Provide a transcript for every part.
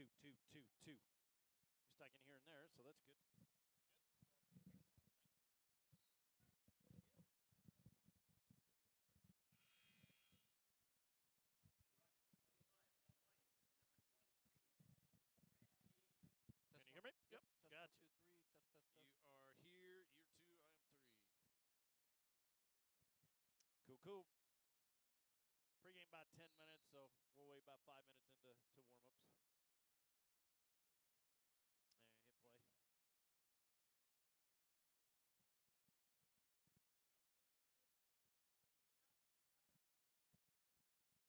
2, 2, 2, 2. At least I can hear in there, so that's good. Can you hear me? Yep. Test Gotcha. 1, 2, 3. Test, test, test. You are here. You're 2. I am 3. Cool, cool. Pregame about 10 minutes, so we'll wait about 5 minutes into warm-ups.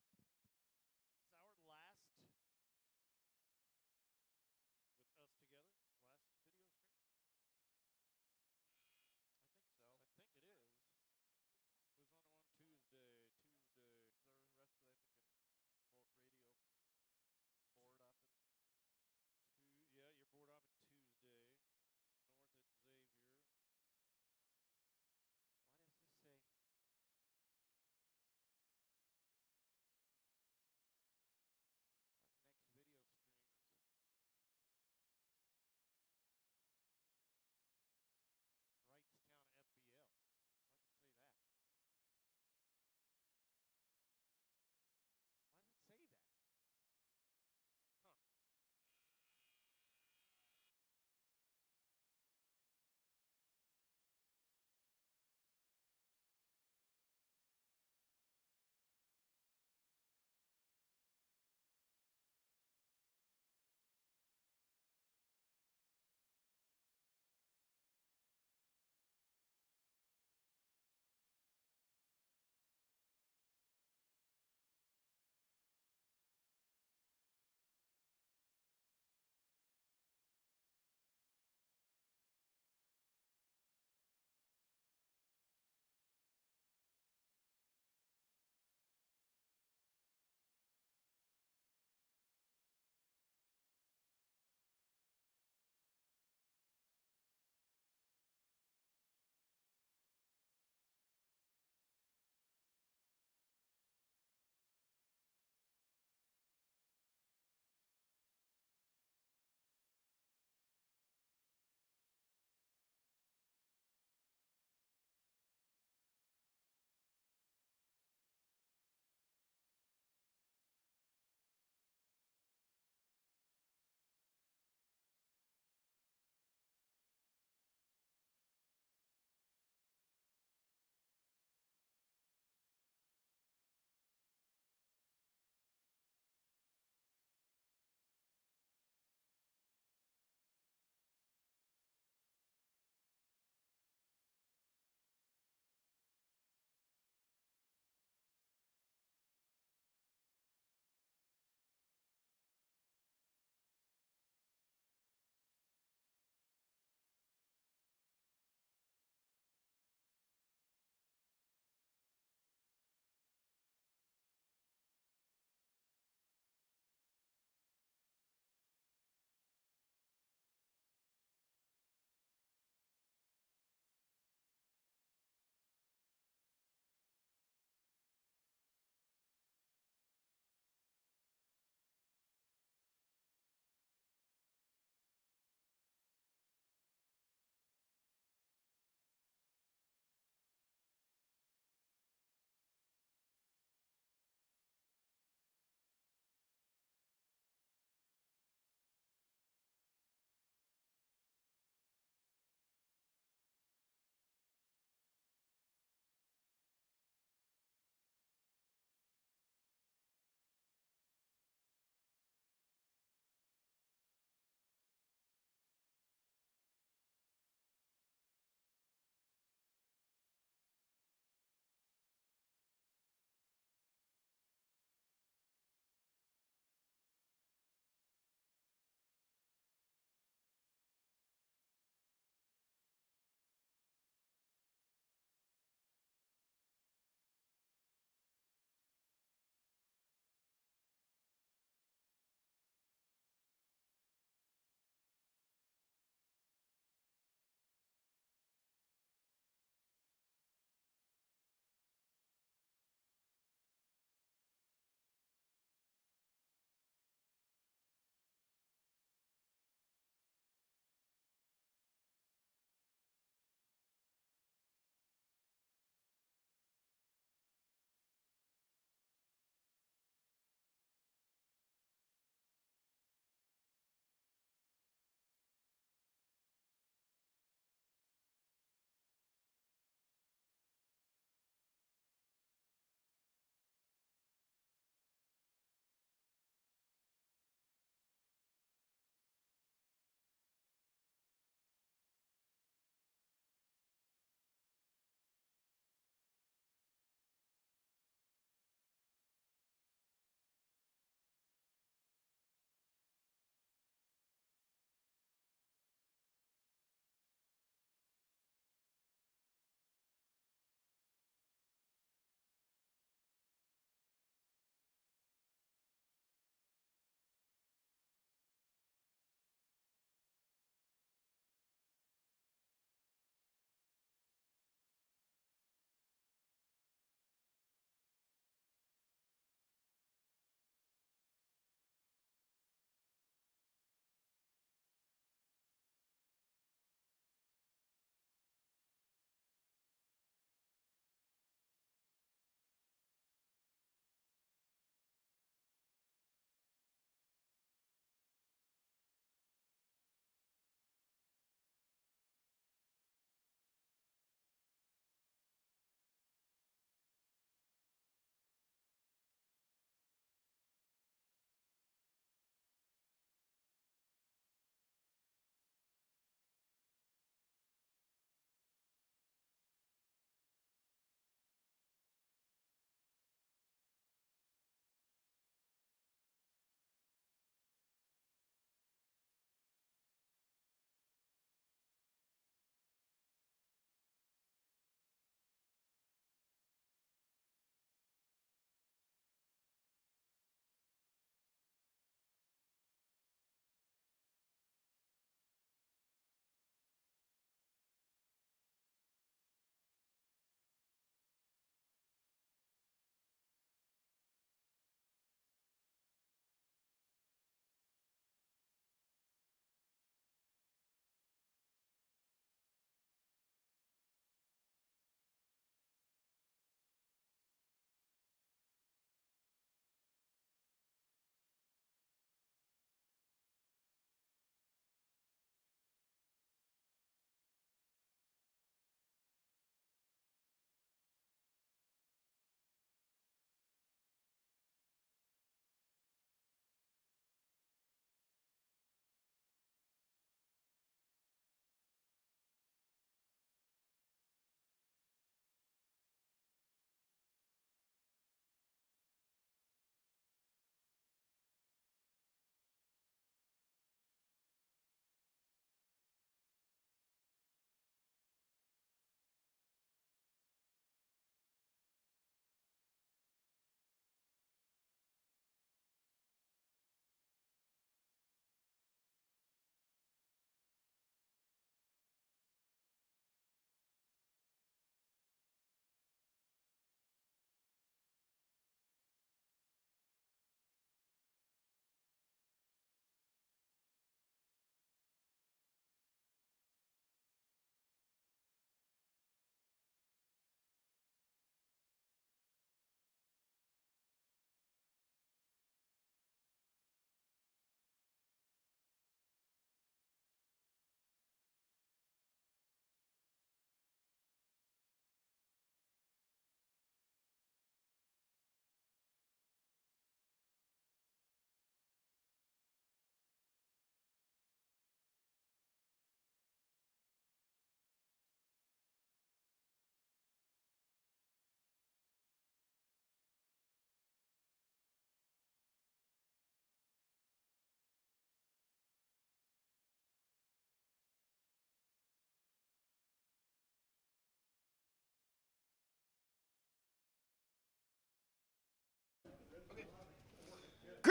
And hit play. It's our last with us together. Last video stream. I think so. I think it is. It was on Tuesday. The rest of it, I think, in radio board up and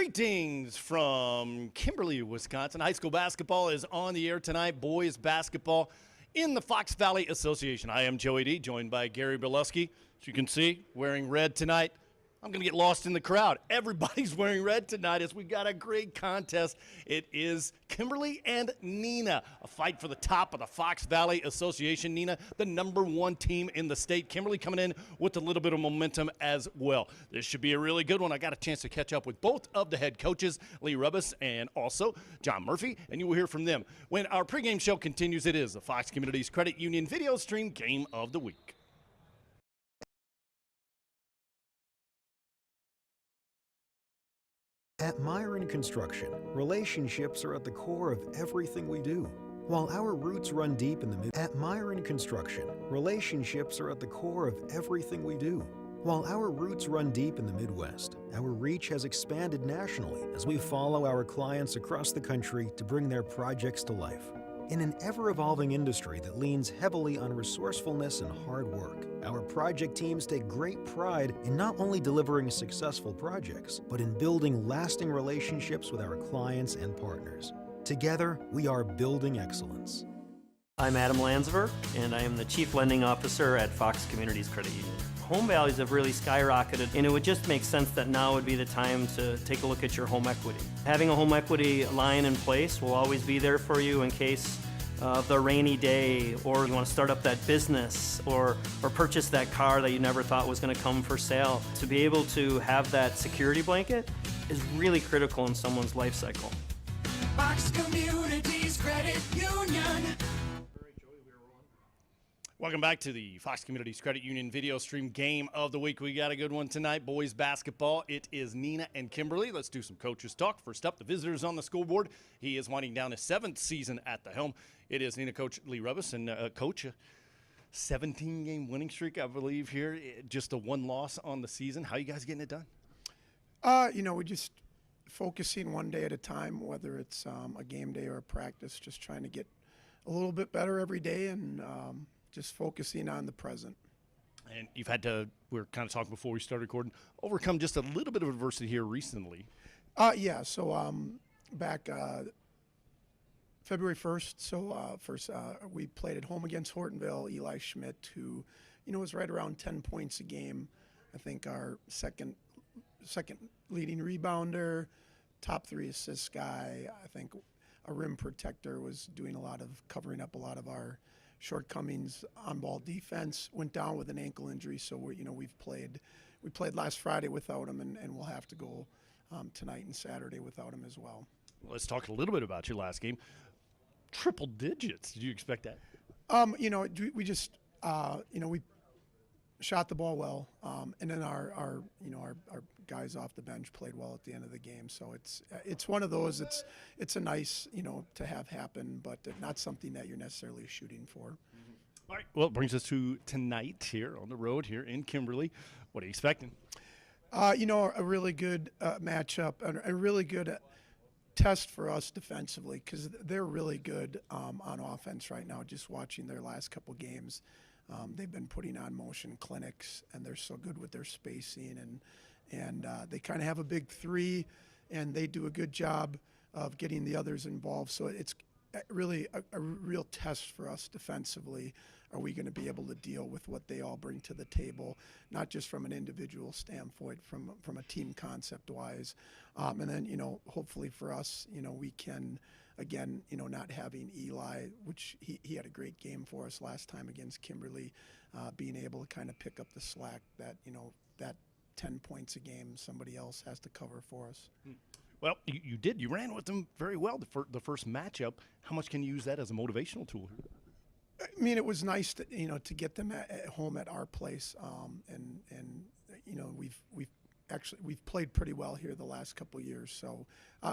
Greetings from Kimberly, Wisconsin. High school basketball is on the air tonight. Boys basketball in the Fox Valley Association. I am Joey D, joined by Gary Bileski. As you can see, wearing red tonight. I'm going to get lost in the crowd. Everybody's wearing red tonight as we got a great contest. It is Kimberly and Neenah, a fight for the top of the Fox Valley Association. Neenah, the #1 team in the state. Kimberly coming in with a little bit of momentum as well. This should be a really good one. I got a chance to catch up with both of the head coaches, Lee Rubus and also John Murphy, and you will hear from them. When our pregame show continues, it is the Fox Communities Credit Union Video Stream Game of the Week. At Myron Construction, relationships are at the core of everything we do. While our roots run deep in the At Myron Construction, relationships are at the core of everything we do. While our roots run deep in the Midwest, our reach has expanded nationally as we follow our clients across the country to bring their projects to life. In an ever-evolving industry that leans heavily on resourcefulness and hard work, our project teams take great pride in not only delivering successful projects, but in building lasting relationships with our clients and partners. Together, we are building excellence. I'm Adam Landsver, and I am the Chief Lending Officer at Fox Communities Credit Union. Home values have really skyrocketed, and it would just make sense that now would be the time to take a look at your home equity. Having a home equity line in place will always be there for you in case of the rainy day, or you want to start up that business, or purchase that car that you never thought was going to come for sale. To be able to have that security blanket is really critical in someone's life cycle. Fox Communities Credit Union. Welcome back to the Fox Communities Credit Union Video Stream Game of the Week. We got a good one tonight. Boys basketball. It is Neenah and Kimberly. Let's do some coaches talk. First up, the visitors on the school board. He is winding down his 7th season at the helm. It is Neenah coach Lee Rubus, and coach, 17-game winning streak, I believe, here. Just a 1 loss on the season. How are you guys getting it done? We're just focusing one day at a time, whether it's a game day or a practice, just trying to get a little bit better every day and just focusing on the present. And you've had to, we were kind of talking before we started recording, overcome just a little bit of adversity here recently. Back February 1st, we played at home against Hortonville. Eli Schmidt, who, was right around 10 points a game. I think our second leading rebounder, top 3 assist guy. I think a rim protector, was doing a lot of covering up a lot of our shortcomings on ball defense. Went down with an ankle injury, so we played last Friday without him, and we'll have to go tonight and Saturday without him as well. Let's talk a little bit about your last game. Triple digits. Did you expect that? We just we shot the ball well, and then our guys off the bench played well at the end of the game. So it's one of those. It's a nice to have happen, but not something that you're necessarily shooting for. Mm-hmm. All right. Well, it brings us to tonight here on the road here in Kimberly. What are you expecting? A really good matchup, and a really good test for us defensively, because they're really good on offense right now. Just watching their last couple games. They've been putting on motion clinics, and they're so good with their spacing, and they kind of have a big 3, and they do a good job of getting the others involved. So it's really a real test for us defensively. Are we going to be able to deal with what they all bring to the table, not just from an individual standpoint, from a team concept-wise, and then hopefully for us, we can. Again, not having Eli, which he had a great game for us last time against Kimberly, being able to kind of pick up the slack that, that 10 points a game somebody else has to cover for us. Well, you did. You ran with them very well the first matchup. How much can you use that as a motivational tool? I mean, it was nice to, to get them at home at our place, and we've played pretty well here the last couple of years. So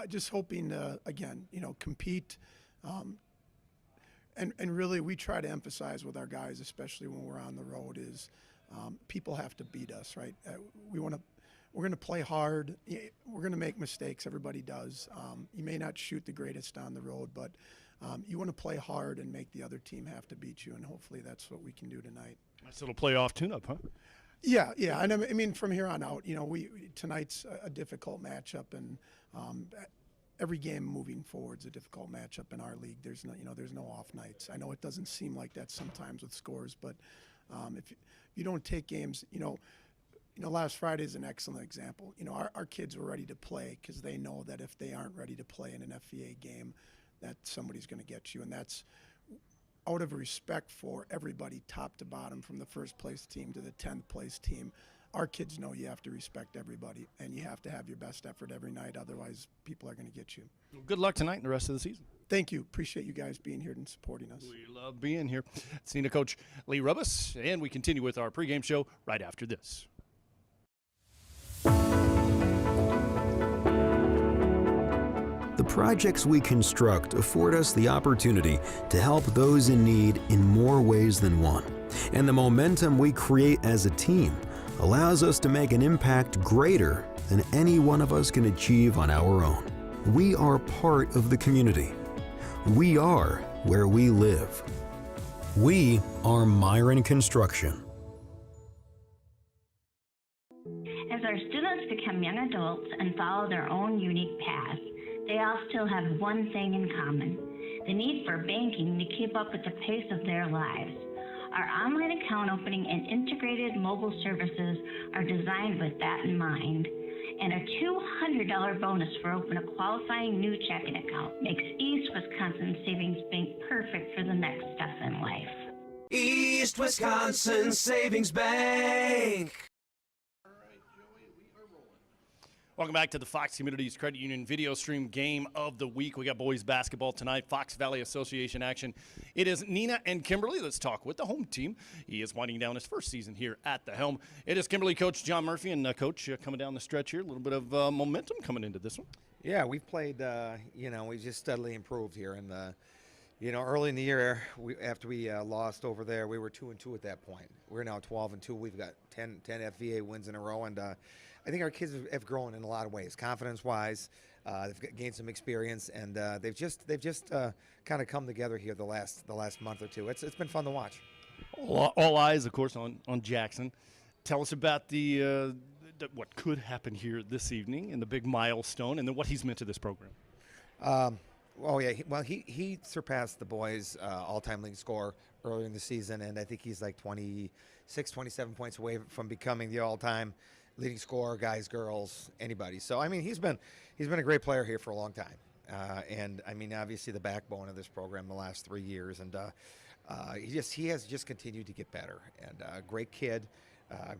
just hoping to, again, compete. And really we try to emphasize with our guys, especially when we're on the road, is people have to beat us, right? We're going to play hard. We're going to make mistakes. Everybody does. You may not shoot the greatest on the road, but you want to play hard and make the other team have to beat you, and hopefully that's what we can do tonight. Nice little playoff tune-up, huh? Yeah, and I mean from here on out, tonight's a difficult matchup, and every game moving forward is a difficult matchup in our league. There's no off nights. I know it doesn't seem like that sometimes with scores, but if you don't take games, last Friday is an excellent example. Our kids were ready to play because they know that if they aren't ready to play in an FVA game, that somebody's going to get you, and that's out of respect for everybody, top to bottom, from the first place team to the 10th place team. Our kids know you have to respect everybody, and you have to have your best effort every night. Otherwise, people are going to get you. Good luck tonight and the rest of the season. Thank you. Appreciate you guys being here and supporting us. We love being here. It's Neenah coach Lee Rubus, and we continue with our pregame show right after this. The projects we construct afford us the opportunity to help those in need in more ways than one. And the momentum we create as a team allows us to make an impact greater than any one of us can achieve on our own. We are part of the community. We are where we live. We are Myron Construction. As our students become young adults and follow their own unique paths, they all still have one thing in common: the need for banking to keep up with the pace of their lives. Our online account opening and integrated mobile services are designed with that in mind. And a $200 bonus for opening a qualifying new checking account makes East Wisconsin Savings Bank perfect for the next step in life. East Wisconsin Savings Bank. Welcome back to the Fox Communities Credit Union video stream game of the week. We got boys basketball tonight, Fox Valley Association action. It is Neenah and Kimberly. Let's talk with the home team. He is winding down his first season here at the helm. It is Kimberly coach John Murphy, and coach coming down the stretch here. A little bit of momentum coming into this one. Yeah, we've played, we've just steadily improved here. And, early in the year, after we lost over there, we were 2-2 at that point. We're now 12-2. We've got 10 FVA wins in a row, and I think our kids have grown in a lot of ways, confidence-wise. They've gained some experience, and they've just kind of come together here the last month or two. It's been fun to watch. All eyes, of course, on Jackson. Tell us about the what could happen here this evening and the big milestone, and then what he's meant to this program. He surpassed the boys' all-time league score earlier in the season, and I think he's like 26, 27 points away from becoming the all-time leading scorer, guys, girls, anybody. So, I mean, he's been a great player here for a long time. And, I mean, obviously the backbone of this program the last 3 years. And he has just continued to get better. And great kid,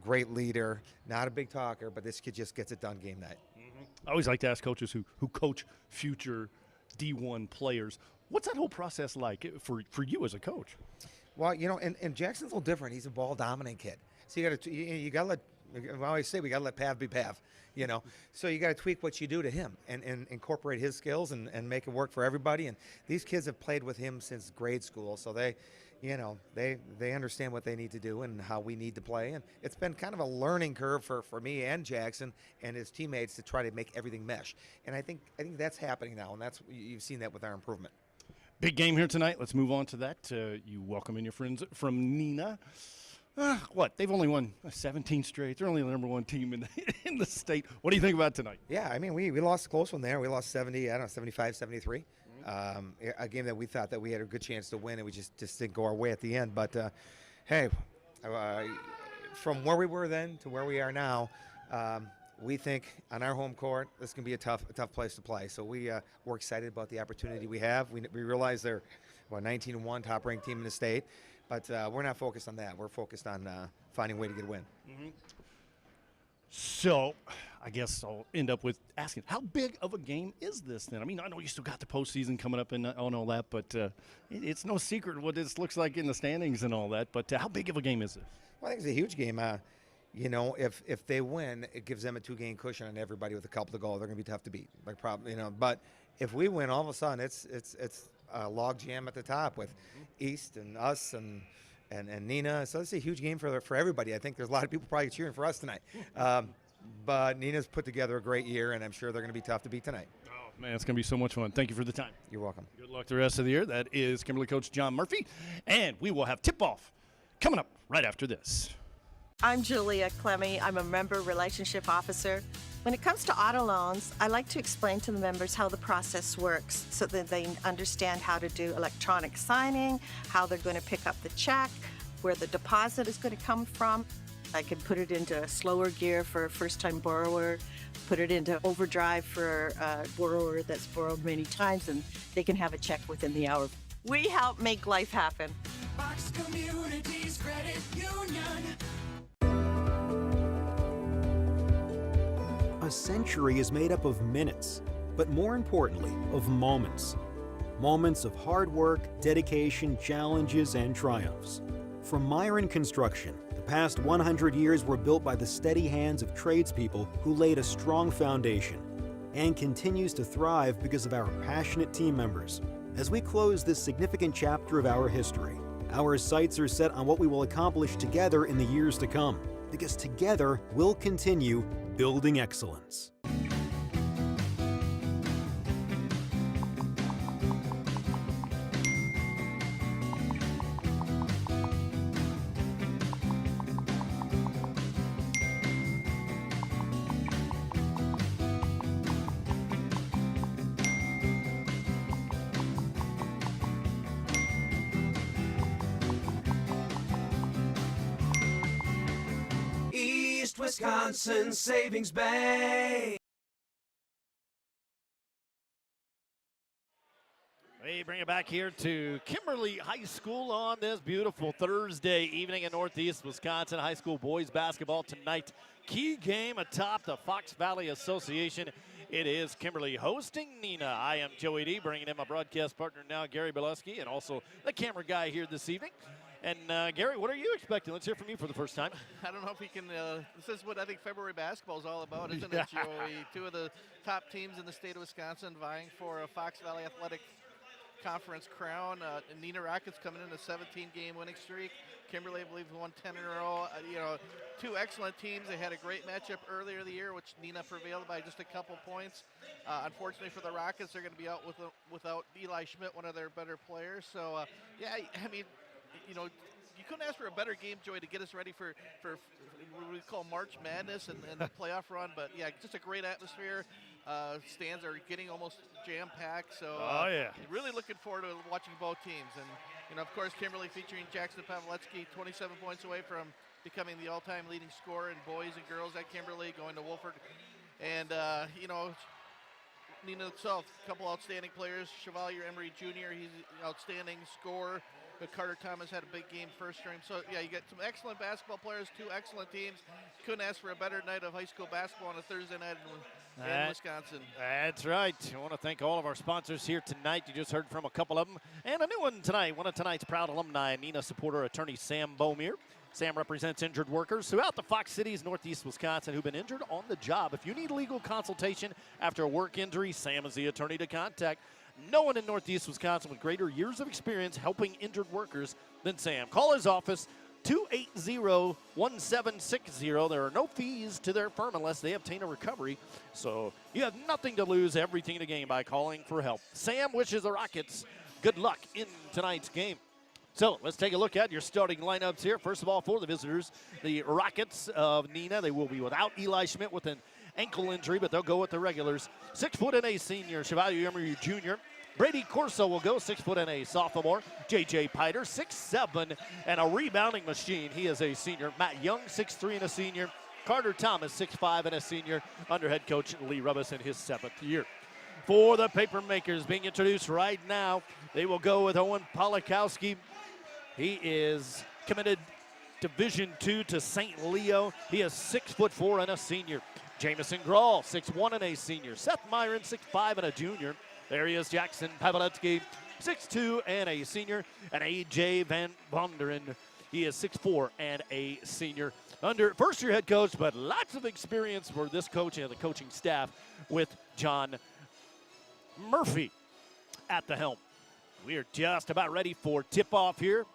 great leader, not a big talker, but this kid just gets it done game night. Mm-hmm. I always like to ask coaches who coach future D1 players, what's that whole process like for you as a coach? Well, and Jackson's a little different. He's a ball-dominant kid. So you got to let – I always say we got to let Pav be Pav, So you got to tweak what you do to him and incorporate his skills and make it work for everybody. And these kids have played with him since grade school, so they understand what they need to do and how we need to play. And it's been kind of a learning curve for me and Jackson and his teammates to try to make everything mesh. And I think that's happening now, and you've seen that with our improvement. Big game here tonight. Let's move on to that. You welcome in your friends from Neenah. They've only won 17 straight. They're only the number one team in the state. What do you think about tonight? Yeah, I mean, we lost a close one there. We lost 75, 73. A game that we thought that we had a good chance to win, and we just didn't go our way at the end. But, from where we were then to where we are now, we think on our home court, this can be a tough place to play. So we're excited about the opportunity we have. We realize they're 19-1, top-ranked team in the state. But we're not focused on that. We're focused on finding a way to get a win. Mm-hmm. So I guess I'll end up with asking, how big of a game is this then? I mean, I know you still got the postseason coming up and all that, but it's no secret what this looks like in the standings and all that. But how big of a game is this? Well, I think it's a huge game. If they win, it gives them a 2-game cushion on everybody with a couple to go. They're going to be tough to beat. But if we win, all of a sudden it's log jam at the top with East and us and Neenah. So it's a huge game for everybody. I think there's a lot of people probably cheering for us tonight. But Neenah's put together a great year, and I'm sure they're going to be tough to beat tonight. Oh, man, it's going to be so much fun. Thank you for the time. You're welcome. Good luck the rest of the year. That is Kimberly coach John Murphy, and we will have tip-off coming up right after this. I'm Julia Clemmy. I'm a member relationship officer. When it comes to auto loans, I like to explain to the members how the process works so that they understand how to do electronic signing, how they're going to pick up the check, where the deposit is going to come from. I can put it into slower gear for a first-time borrower, put it into overdrive for a borrower that's borrowed many times, and they can have a check within the hour. We help make life happen. Fox Communities Credit Union. A century is made up of minutes, but more importantly, of moments. Moments of hard work, dedication, challenges, and triumphs. From Myron Construction, the past 100 years were built by the steady hands of tradespeople who laid a strong foundation and continues to thrive because of our passionate team members. As we close this significant chapter of our history, our sights are set on what we will accomplish together in the years to come, because together we'll continue building excellence. East Wisconsin Savings Bank. We bring it back here to Kimberly High School on this beautiful Thursday evening in Northeast Wisconsin. High school boys basketball tonight. Key game atop the Fox Valley Association. It is Kimberly hosting Neenah. I am Joey D, bringing in my broadcast partner now, Gary Bileski, and also the camera guy here this evening. And Gary, what are you expecting? Let's hear from you for the first time. I don't know if we can, this is what I think February basketball is all about, isn't it, Joey? Two of the top teams in the state of Wisconsin vying for a Fox Valley Athletic Conference crown. Neenah Rockets coming in a 17-game winning streak. Kimberly, I believe, won 10 in a row. Two excellent teams. They had a great matchup earlier in the year, which Neenah prevailed by just a couple points. Unfortunately for the Rockets, they're going to be out without Eli Schmidt, one of their better players. So, yeah, I mean, you couldn't ask for a better game, Joey, to get us ready for what we call March Madness and the playoff run. But, yeah, just a great atmosphere. Stands are getting almost jam-packed. So, really looking forward to watching both teams. And, of course, Kimberly featuring Jackson Pavletsky, 27 points away from becoming the all-time leading scorer in boys and girls at Kimberly, going to Wolford. And, Neenah itself, a couple outstanding players. Chevalier Emery Jr., he's an outstanding scorer. But Carter Thomas had a big game first string. So, yeah, you got some excellent basketball players, two excellent teams. Couldn't ask for a better night of high school basketball on a Thursday night in Wisconsin. That's right. I want to thank all of our sponsors here tonight. You just heard from a couple of them. And a new one tonight, one of tonight's proud alumni, Neenah supporter, attorney Sam Beaumier. Sam represents injured workers throughout the Fox cities, Northeast Wisconsin, who've been injured on the job. If you need legal consultation after a work injury, Sam is the attorney to contact. No one in Northeast Wisconsin with greater years of experience helping injured workers than Sam. Call his office, 280-1760. There are no fees to their firm unless they obtain a recovery. So you have nothing to lose, everything to gain by calling for help. Sam wishes the Rockets good luck in tonight's game. So let's take a look at your starting lineups here. First of all, for the visitors, the Rockets of Neenah. They will be without Eli Schmidt with an ankle injury, but they'll go with the regulars. 6'8" senior Chevalier Emery Jr. Brady Corso will go, 6'8" sophomore. J.J. Piter, 6'7", and a rebounding machine. He is a senior. Matt Young, 6'3" and a senior. Carter Thomas, 6'5" and a senior, under head coach Lee Rubis in his 7th year. For the Papermakers being introduced right now, they will go with Owen Polakowski. He is committed Division II to St. Leo. He is 6'4" and a senior. Jamison Grawl, 6'1" and a senior. Seth Myron, 6'5" and a junior. There he is, Jackson Pavletsky, 6'2" and a senior. And A.J. Van Vonderen, he is 6'4" and a senior. Under first-year head coach, but lots of experience for this coach and the coaching staff with John Murphy at the helm. We are just about ready for tip-off here.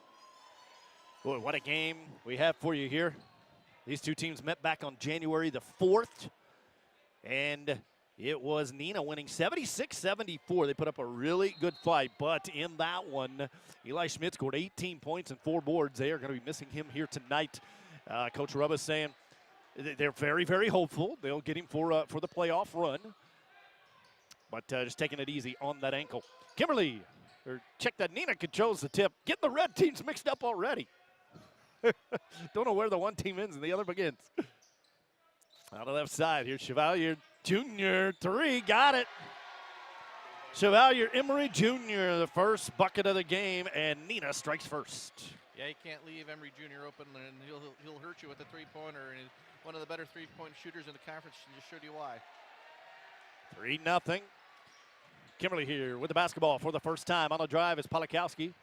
Boy, what a game we have for you here. These two teams met back on January the 4th, and it was Neenah winning 76-74. They put up a really good fight, but in that one, Eli Schmidt scored 18 points and 4 boards. They are going to be missing him here tonight. Coach Rubba saying they're very, very hopeful. They'll get him for the playoff run. But just taking it easy on that ankle. Kimberly, check that. Neenah controls the tip. Getting the red teams mixed up already. Don't know where the one team ends and the other begins. On the left side, here's Chevalier Jr. 3, got it. Chevalier Emery Jr., the first bucket of the game, and Neenah strikes first. Yeah, you can't leave Emery Jr. open, and he'll hurt you with a three-pointer. And he's one of the better three-point shooters in the conference, and just showed you why. 3-0. Kimberly here with the basketball for the first time. On the drive is Polakowski.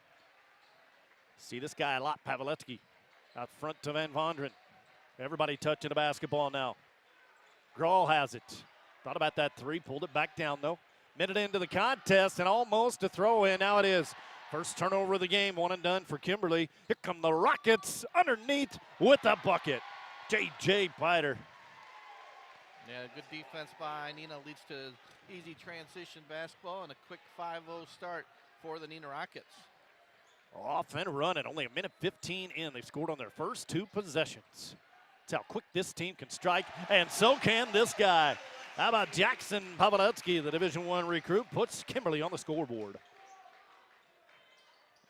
See this guy a lot, Pavletsky. Out front to Van Vonderen. Everybody touching the basketball now. Grawl has it. Thought about that three, pulled it back down though. Minute into the contest and almost a throw in. Now it is. First turnover of the game, one and done for Kimberly. Here come the Rockets underneath with a bucket. J.J. Biter. Yeah, good defense by Neenah leads to easy transition basketball and a quick 5-0 start for the Neenah Rockets. Off and running, only a minute 15 in. They've scored on their first 2 possessions. That's how quick this team can strike, and so can this guy. How about Jackson Pavletsky, the Division I recruit, puts Kimberly on the scoreboard.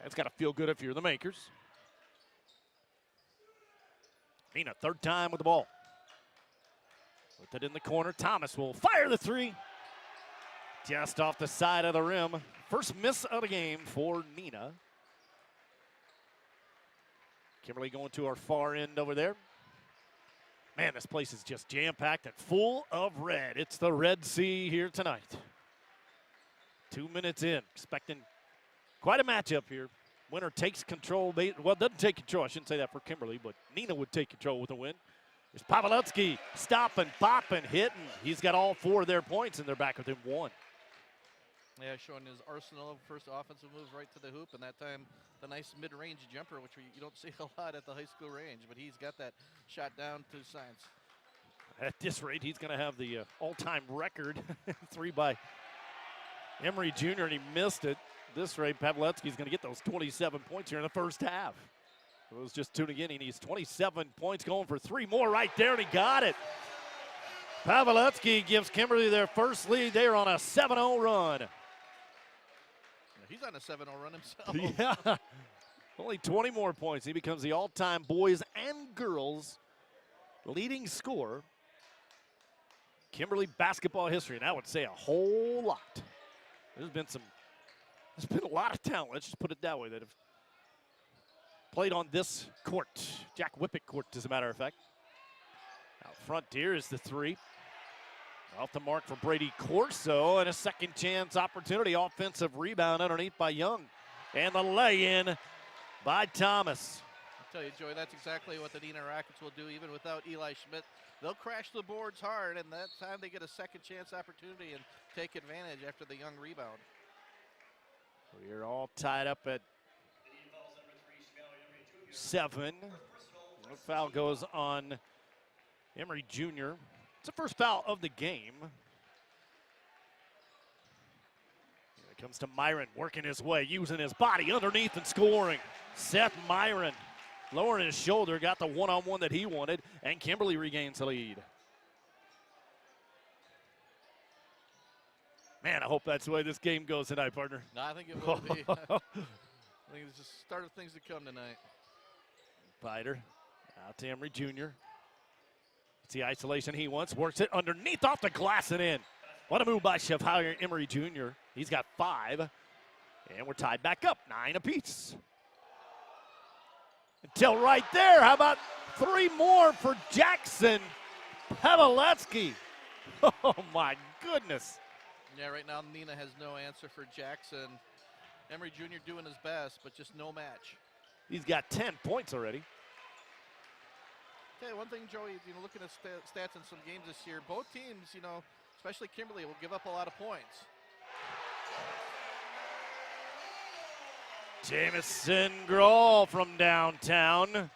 That's got to feel good if you're the Makers. Neenah, third time with the ball. Put it in the corner. Thomas will fire the 3. Just off the side of the rim. First miss of the game for Neenah. Kimberly going to our far end over there. Man, this place is just jam-packed and full of red. It's the Red Sea here tonight. 2 minutes in, expecting quite a matchup here. Winner takes control. Well, doesn't take control. I shouldn't say that for Kimberly, but Neenah would take control with a win. There's Pavletsky stopping, popping, hitting. He's got all 4 of their points, and they're back within 1. Yeah, showing his arsenal of first offensive moves right to the hoop, and that time the nice mid-range jumper, which you don't see a lot at the high school range, but he's got that shot down to science. At this rate, he's going to have the all-time record, 3 by Emery Jr., and he missed it. At this rate, Pavletsky's going to get those 27 points here in the first half. It was just tuning in. He needs 27 points, going for 3 more right there, and he got it. Pavletsky gives Kimberly their first lead. They are on a 7-0 run. He's on a 7-0 run himself. Yeah, only 20 more points. He becomes the all-time boys and girls leading scorer. Kimberly basketball history, and I would say a whole lot. There's been a lot of talent, let's just put it that way, that have played on this court. Jack Whippet court, as a matter of fact. Out front here is the 3. Off the mark for Brady Corso, and a second chance opportunity. Offensive rebound underneath by Young. And the lay-in by Thomas. I'll tell you, Joey, that's exactly what the Neenah Rockets will do even without Eli Schmidt. They'll crash the boards hard, and that time they get a second chance opportunity and take advantage after the Young rebound. We are all tied up at 7. The foul goes on Emery Jr. It's the first foul of the game. Here it comes to Myron, working his way, using his body underneath and scoring. Seth Myron lowering his shoulder, got the one-on-one that he wanted, and Kimberly regains the lead. Man, I hope that's the way this game goes tonight, partner. No, I think it will be. I think it's just the start of things to come tonight. Biter out to Emery Jr. It's the isolation he wants. Works it underneath off the glass and in. What a move by Chevalier Emery Jr. He's got 5. And we're tied back up, 9 apiece. Until right there, how about 3 more for Jackson Pavletsky? Oh my goodness. Yeah, right now Neenah has no answer for Jackson. Emery Jr. doing his best, but just no match. He's got 10 points already. Okay, one thing, Joey, looking at stats in some games this year, both teams, especially Kimberly, will give up a lot of points. Jamison Grawl from downtown.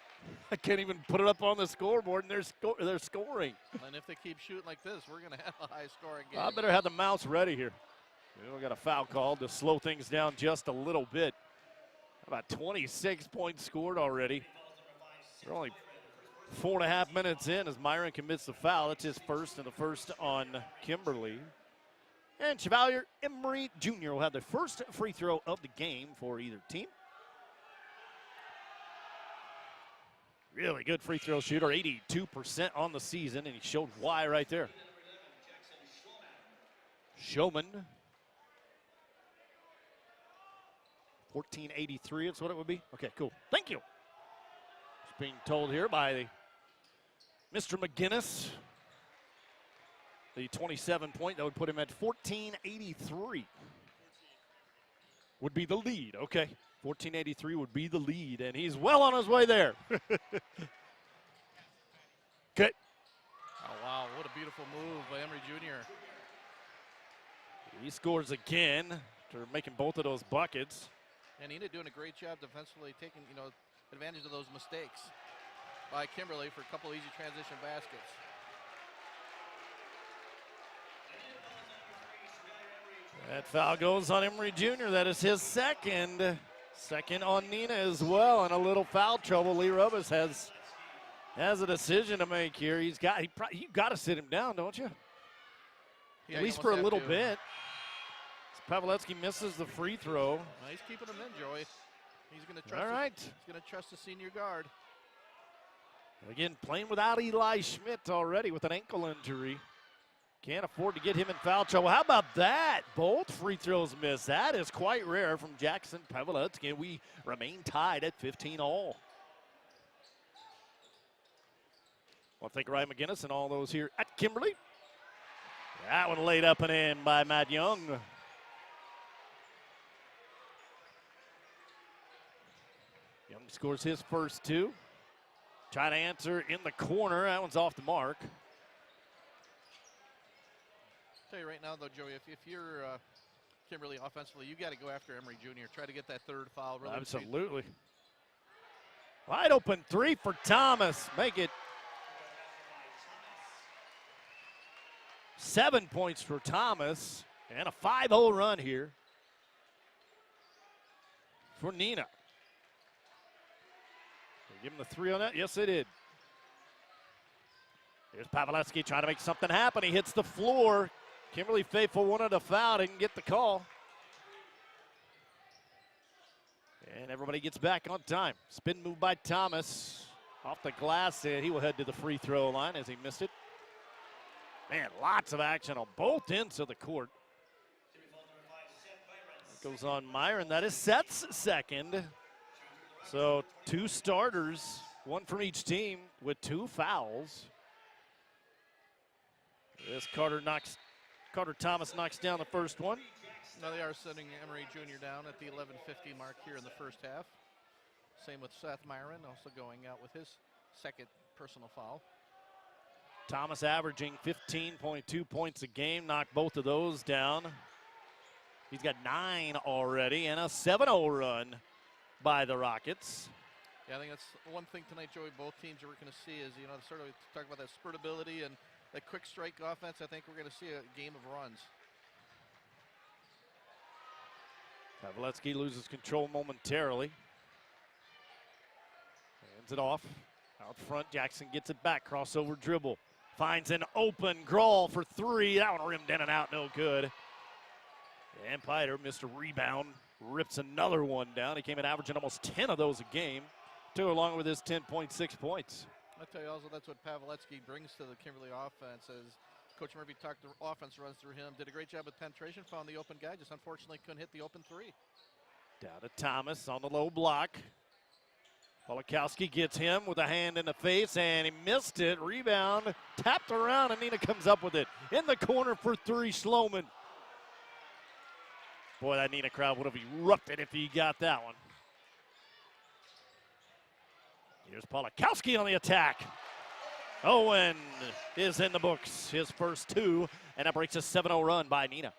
I can't even put it up on the scoreboard, and they're scoring. And if they keep shooting like this, we're going to have a high-scoring game. I better have the mouse ready here. We got a foul called to slow things down just a little bit. About 26 points scored already. They're only 4.5 minutes in as Myron commits the foul. That's his first, and the first on Kimberly. And Chevalier Emery Jr. will have the first free throw of the game for either team. Really good free throw shooter, 82% on the season, and he showed why right there. Showman. 1483 is what it would be. Okay, cool. Thank you. It's being told here by Mr. McGinnis. The 27 point, that would put him at 1483. Would be the lead. Okay. 1483 would be the lead, and he's well on his way there. Okay. Oh, wow. What a beautiful move by Emery Jr. He scores again after making both of those buckets. And Neenah doing a great job defensively, taking advantage of those mistakes by Kimberly for a couple easy transition baskets. That foul goes on Emery Jr. That is his second. Second on Neenah as well, and a little foul trouble. Lee Rubis has a decision to make here. You got to sit him down, don't you? Yeah, At least for a little bit. Pavletsky misses the free throw. Well, he's keeping him in, Joey. He's going to trust. All right. He's going to trust the senior guard. Again, playing without Eli Schmidt already with an ankle injury. Can't afford to get him in foul trouble. How about that? Both free throws missed. That is quite rare from Jackson Pavletsky. We remain tied at 15 all. Well, thank Ryan McGinnis and all those here at Kimberly. That one laid up and in by Matt Young. Young scores his first two. Trying to answer in the corner. That one's off the mark. Tell you right now, though, Joey, if you're Kimberly offensively, you got to go after Emery Jr. Try to get that third foul. Really. Absolutely. Wide open three for Thomas. Make it 7 points for Thomas. And a 5-0 run here for Neenah. They give him the three on that. Yes, they did. Here's Pavletsky trying to make something happen. He hits the floor. Kimberly faithful wanted a foul, didn't get the call. And everybody gets back on time. Spin move by Thomas. Off the glass, and he will head to the free throw line as he missed it. Man, lots of action on both ends of the court. That goes on Myron. That is Seth's second. So 2 starters, 1 from each team with 2 fouls. This Carter Thomas knocks down the first one. Now they are sending Emery Jr. down at the 11:50 mark here in the first half. Same with Seth Myron, also going out with his second personal foul. Thomas averaging 15.2 points a game, knocked both of those down. He's got 9 already and a 7-0 run by the Rockets. Yeah, I think that's one thing tonight, Joey, both teams are going to see is, sort of talk about that spurtability and that quick strike offense. I think we're going to see a game of runs. Pavletsky loses control momentarily. Hands it off. Out front, Jackson gets it back. Crossover dribble. Finds an open Grawl for 3. That one rimmed in and out, no good. And Piter missed a rebound. Rips another one down. He came in averaging almost 10 of those a game. 2 along with his 10.6 points. I'll tell you also that's what Pavletsky brings to the Kimberly offense. As Coach Murphy talked, the offense runs through him. Did a great job with penetration, found the open guy, just unfortunately couldn't hit the open 3. Down to Thomas on the low block. Polakowski gets him with a hand in the face, and he missed it. Rebound, tapped around, and Neenah comes up with it. In the corner for 3, Sloman. Boy, that Neenah crowd would have erupted if he got that one. Here's Polakowski on the attack. Owen is in the books, his first 2, and that breaks a 7-0 run by Neenah.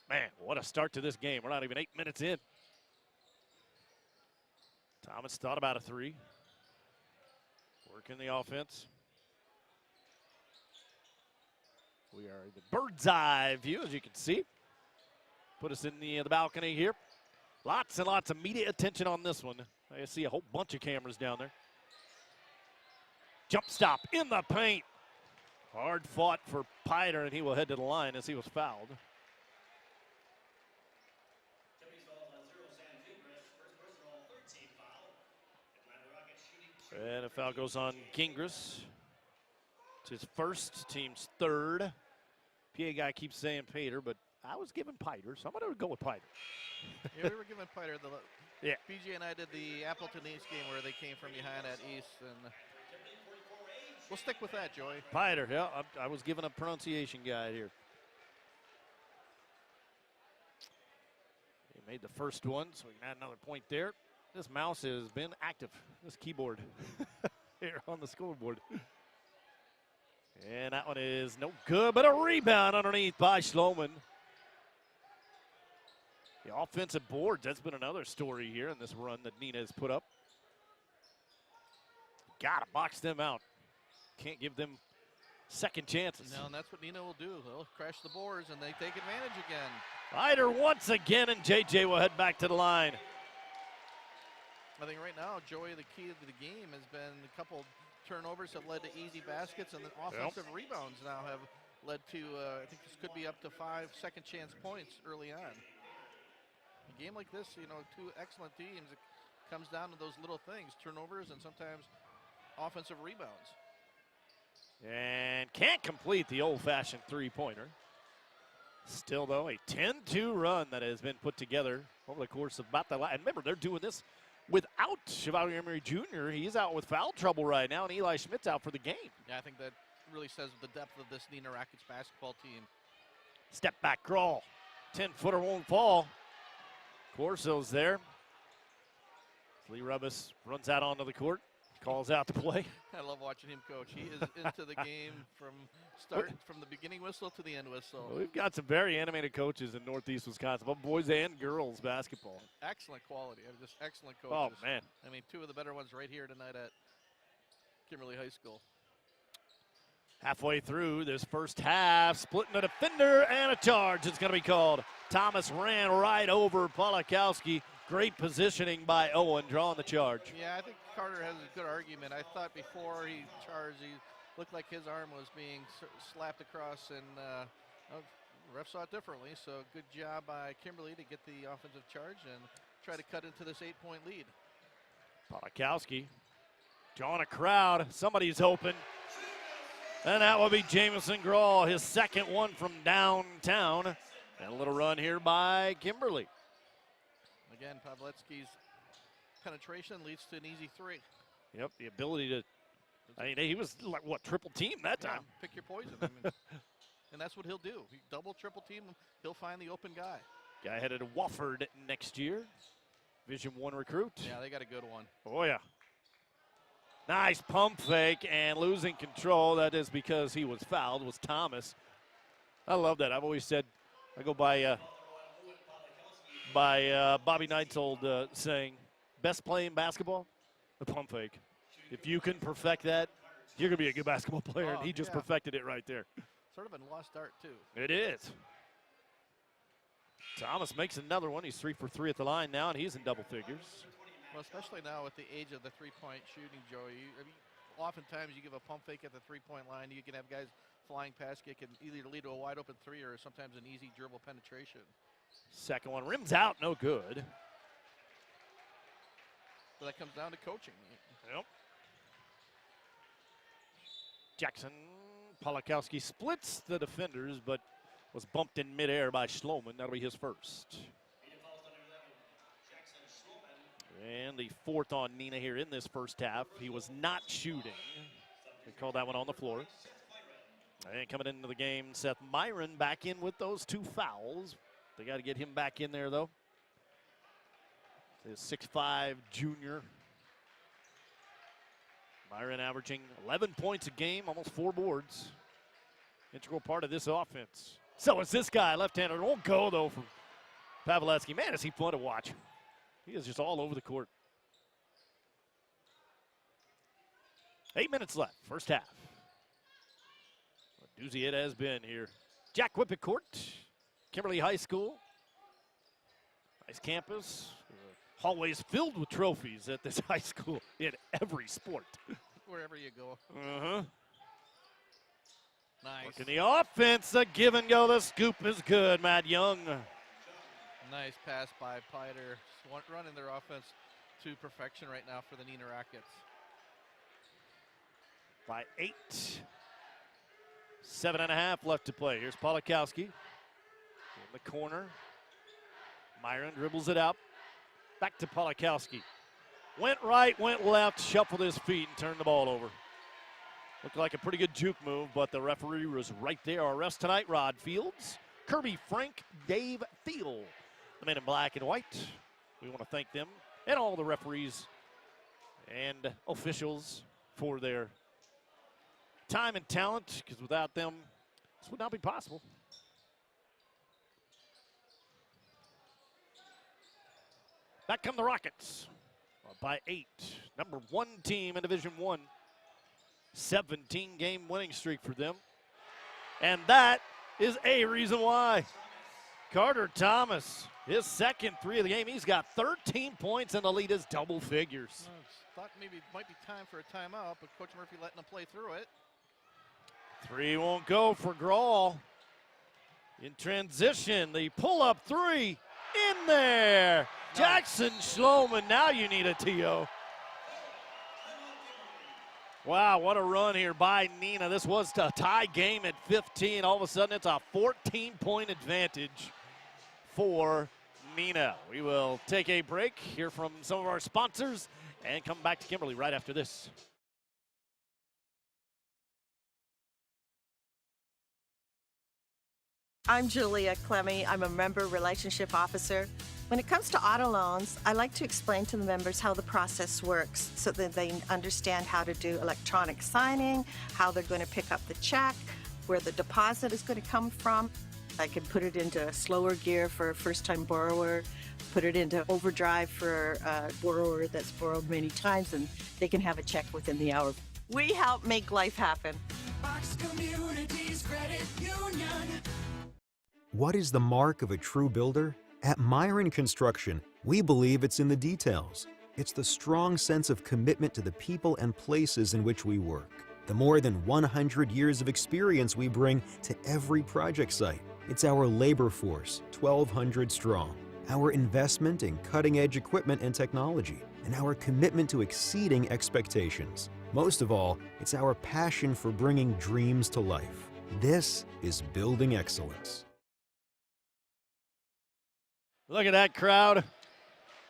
Man, what a start to this game. We're not even 8 minutes in. Thomas thought about a 3. Working the offense. We are in the bird's eye view, as you can see. Put us in the balcony here. Lots and lots of media attention on this one. I see a whole bunch of cameras down there. Jump stop in the paint. Hard fought for Piter, and he will head to the line as he was fouled. And a foul goes on Gingras. It's his first, team's third. PA guy keeps saying Pater, but I was giving Piter, so I'm going to go with Piter. Yeah, we were giving Piter the. Yeah. BJ and I did the Appleton East game where they came from behind at East, and we'll stick with that, Joey. Piter, yeah, I was giving a pronunciation guide here. He made the first one, so we can add another point there. This mouse has been active, this keyboard here on the scoreboard. And that one is no good, but a rebound underneath by Schloman. The offensive boards, that's been another story here in this run that Neenah has put up. Gotta box them out. Can't give them second chances. No, and that's what Neenah will do. They'll crash the boards, and they take advantage again. Ryder once again, and JJ will head back to the line. I think right now, Joey, the key to the game has been a couple turnovers have led to easy baskets, and the offensive rebounds now have led to, I think this could be up to 5 second chance points early on. A game like this, you know, two excellent teams, it comes down to those little things, turnovers and sometimes offensive rebounds. And can't complete the old-fashioned three-pointer. Still, though, a 10-2 run that has been put together over the course of about the last. And remember, they're doing this without Chevalier Emery Jr. He's out with foul trouble right now, and Eli Schmidt's out for the game. Yeah, I think that really says the depth of this Neenah Rockets basketball team. Step back crawl. 10-footer won't fall. Corso's there. Lee Rubis runs out onto the court, calls out the play. I love watching him coach. He is into the game from start, from the beginning whistle to the end whistle. Well, we've got some very animated coaches in Northeast Wisconsin, both boys and girls basketball. Excellent quality. I mean, just excellent Oh, coaches. man. I mean, two of the better ones right here tonight at Kimberly High School. Halfway through this first half, splitting a defender and a charge. It's going to be called. Thomas ran right over Polakowski. Great positioning by Owen, drawing the charge. Yeah, I think Carter has a good argument. I thought before he charged, he looked like his arm was being slapped across, and ref saw it differently. So good job by Kimberly to get the offensive charge and try to cut into this 8-point lead. Polakowski drawing a crowd. Somebody's open. And that will be Jamison Grawl, his second one from downtown. And a little run here by Kimberly. Again, Pavletsky's penetration leads to an easy three. Yep, the ability to, I mean, he was like, what, triple team that time? Pick your poison. I mean, and that's what he'll do. He double, triple team, he'll find the open guy. Guy headed to Wofford next year. Division I recruit. Yeah, they got a good one. Oh, yeah. Nice pump fake and losing control. That is because he was fouled, was Thomas. I love that. I've always said, I go by Bobby Knight's old saying, best play in basketball, the pump fake. If you can perfect that, you're going to be a good basketball player. And he just perfected it right there. Sort of a lost art, too. It is. Thomas makes another one. He's 3 for 3 at the line now, and he's in double figures. Well, especially now with the age of the three-point shooting, Joey. I mean, oftentimes you give a pump fake at the three-point line, you can have guys flying past. It can either lead to a wide-open three or sometimes an easy dribble penetration. Second one rims out, no good. So that comes down to coaching. Yep. Jackson Polakowski splits the defenders, but was bumped in midair by Schloman. That'll be his first. And the fourth on Neenah here in this first half. He was not shooting. They called that one on the floor. And coming into the game, Seth Myron back in with those 2 fouls. They got to get him back in there, though. His 6'5" junior. Myron averaging 11 points a game, almost 4 boards. Integral part of this offense. So is this guy, left-hander. Won't go, though, from Pavletsky. Man, is he fun to watch. He is just all over the court. 8 minutes left, first half. A doozy it has been here. Jack Whippet Court, Kimberly High School. Nice campus. Hallways filled with trophies at this high school in every sport. Wherever you go. Uh-huh. Nice. Working the offense, the give and go, the scoop is good, Matt Young. Nice pass by Piter. Running their offense to perfection right now for the Neenah Rockets. By 8. 7.5 left to play. Here's Polakowski in the corner. Myron dribbles it out. Back to Polakowski. Went right, went left, shuffled his feet, and turned the ball over. Looked like a pretty good juke move, but the referee was right there. Our rest tonight, Rod Fields, Kirby Frank, Dave Thiel. The men in black and white. We want to thank them and all the referees and officials for their time and talent, because without them, this would not be possible. Back come the Rockets by 8. Number 1 team in Division I. 17-game winning streak for them. And that is a reason why. Carter Thomas, his second 3 of the game. He's got 13 points, and the lead is double figures. Thought maybe it might be time for a timeout, but Coach Murphy letting them play through it. 3 won't go for Grawl. In transition, the pull-up 3 in there. Jackson Schloman, now you need a TO. Wow, what a run here by Neenah. This was a tie game at 15. All of a sudden, it's a 14-point advantage for Neenah. We will take a break, hear from some of our sponsors, and come back to Kimberly right after this. I'm Julia Clemmy. I'm a member relationship officer. When it comes to auto loans, I like to explain to the members how the process works so that they understand how to do electronic signing, how they're going to pick up the check, where the deposit is going to come from. I can put it into slower gear for a first-time borrower, put it into overdrive for a borrower that's borrowed many times, and they can have a check within the hour. We help make life happen. Fox Communities Credit Union. What is the mark of a true builder? At Myron Construction, we believe it's in the details. It's the strong sense of commitment to the people and places in which we work. The more than 100 years of experience we bring to every project site. It's our labor force, 1,200 strong. Our investment in cutting-edge equipment and technology. And our commitment to exceeding expectations. Most of all, it's our passion for bringing dreams to life. This is building excellence. Look at that crowd.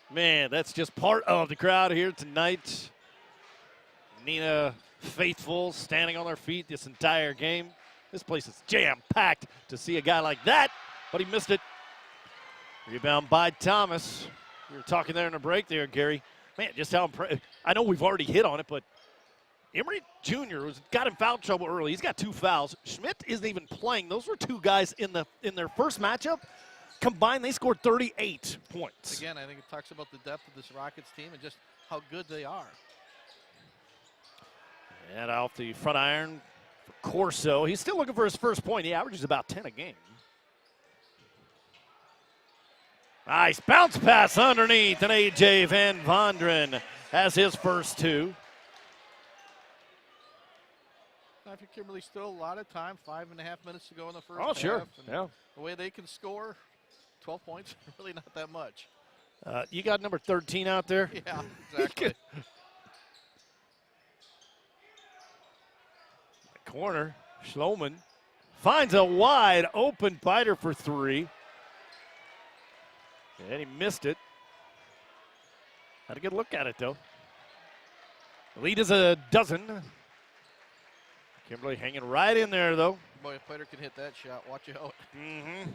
Man, that's just part of the crowd here tonight. Neenah faithful, standing on their feet this entire game. This place is jam-packed to see a guy like that, but he missed it. Rebound by Thomas. We were talking there in the break there, Gary. Man, just how impressive. I know we've already hit on it, but Emery Jr. got in foul trouble early. He's got 2 fouls. Schmidt isn't even playing. Those were 2 guys in their first matchup. Combined, they scored 38 points. Again, I think it talks about the depth of this Rockets team and just how good they are. And off the front iron for Corso. He's still looking for his first point. He averages about 10 a game. Nice bounce pass underneath, and A.J. Van Vonderen has his first 2. I think Kimberly still a lot of time, 5.5 minutes to go in the first Oh, half. sure, And yeah. The way they can score, 12 points, really not that much. You got number 13 out there? Yeah, exactly. Corner, Schloman finds a wide open Piter for 3. And he missed it. Had a good look at it, though. The lead is a dozen. Kimberly hanging right in there, though. Boy, if Piter can hit that shot, watch out. Mm-hmm.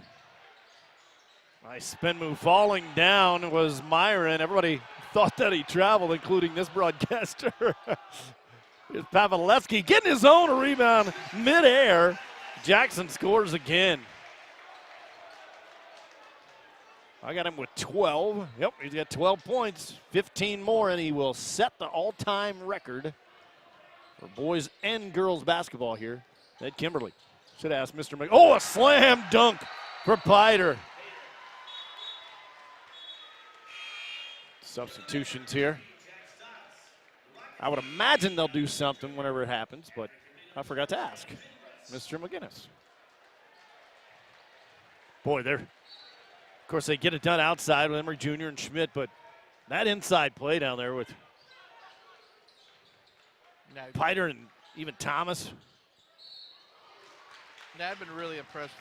Nice spin move. Falling down was Myron. Everybody thought that he traveled, including this broadcaster. Here's Pavlevsky getting his own rebound midair. Jackson scores again. I got him with 12. Yep, he's got 12 points, 15 more, and he will set the all-time record for boys and girls basketball here at Kimberly. Should ask Mr. Oh, a slam dunk for Piter. Substitutions here. I would imagine they'll do something whenever it happens, but I forgot to ask Mr. McGinnis. Boy, of course, they get it done outside with Emery Jr. and Schmidt, but that inside play down there with Piter and even Thomas. I've been really impressed.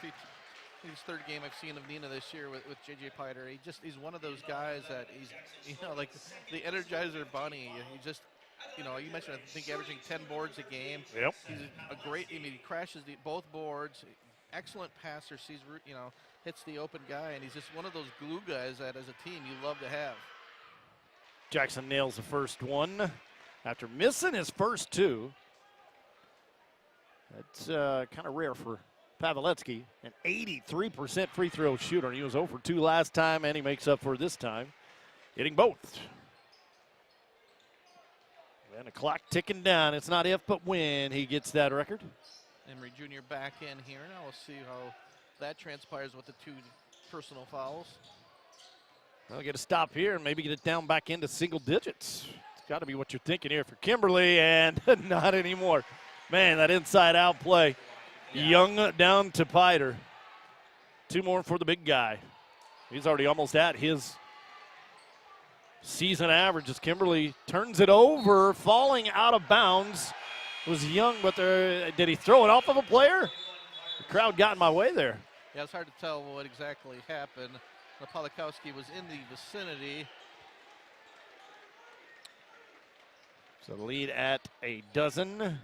His third game I've seen of Neenah this year with J.J. Piter. He's one of those guys that he's, like the Energizer Bunny. He just, you mentioned, I think, averaging 10 boards a game. Yep. He's a great, he crashes both boards. Excellent passer, sees, hits the open guy, and he's just one of those glue guys that as a team you love to have. Jackson nails the first one after missing his first two. That's kind of rare for Pawelewski, an 83% free throw shooter. He was 0 for 2 last time, and he makes up for it this time, hitting both. And the clock ticking down. It's not if, but when he gets that record. Emery Jr. back in here. Now we'll see how that transpires with the 2 personal fouls. Well, get a stop here and maybe get it down back into single digits. It's got to be what you're thinking here for Kimberly, and not anymore. Man, that inside-out play. Yeah. Young down to Piter. 2 more for the big guy. He's already almost at his season average as Kimberly turns it over, falling out of bounds. It was Young, but did he throw it off of a player? The crowd got in my way there. Yeah, it's hard to tell what exactly happened. Pawelewski was in the vicinity. So the lead at a dozen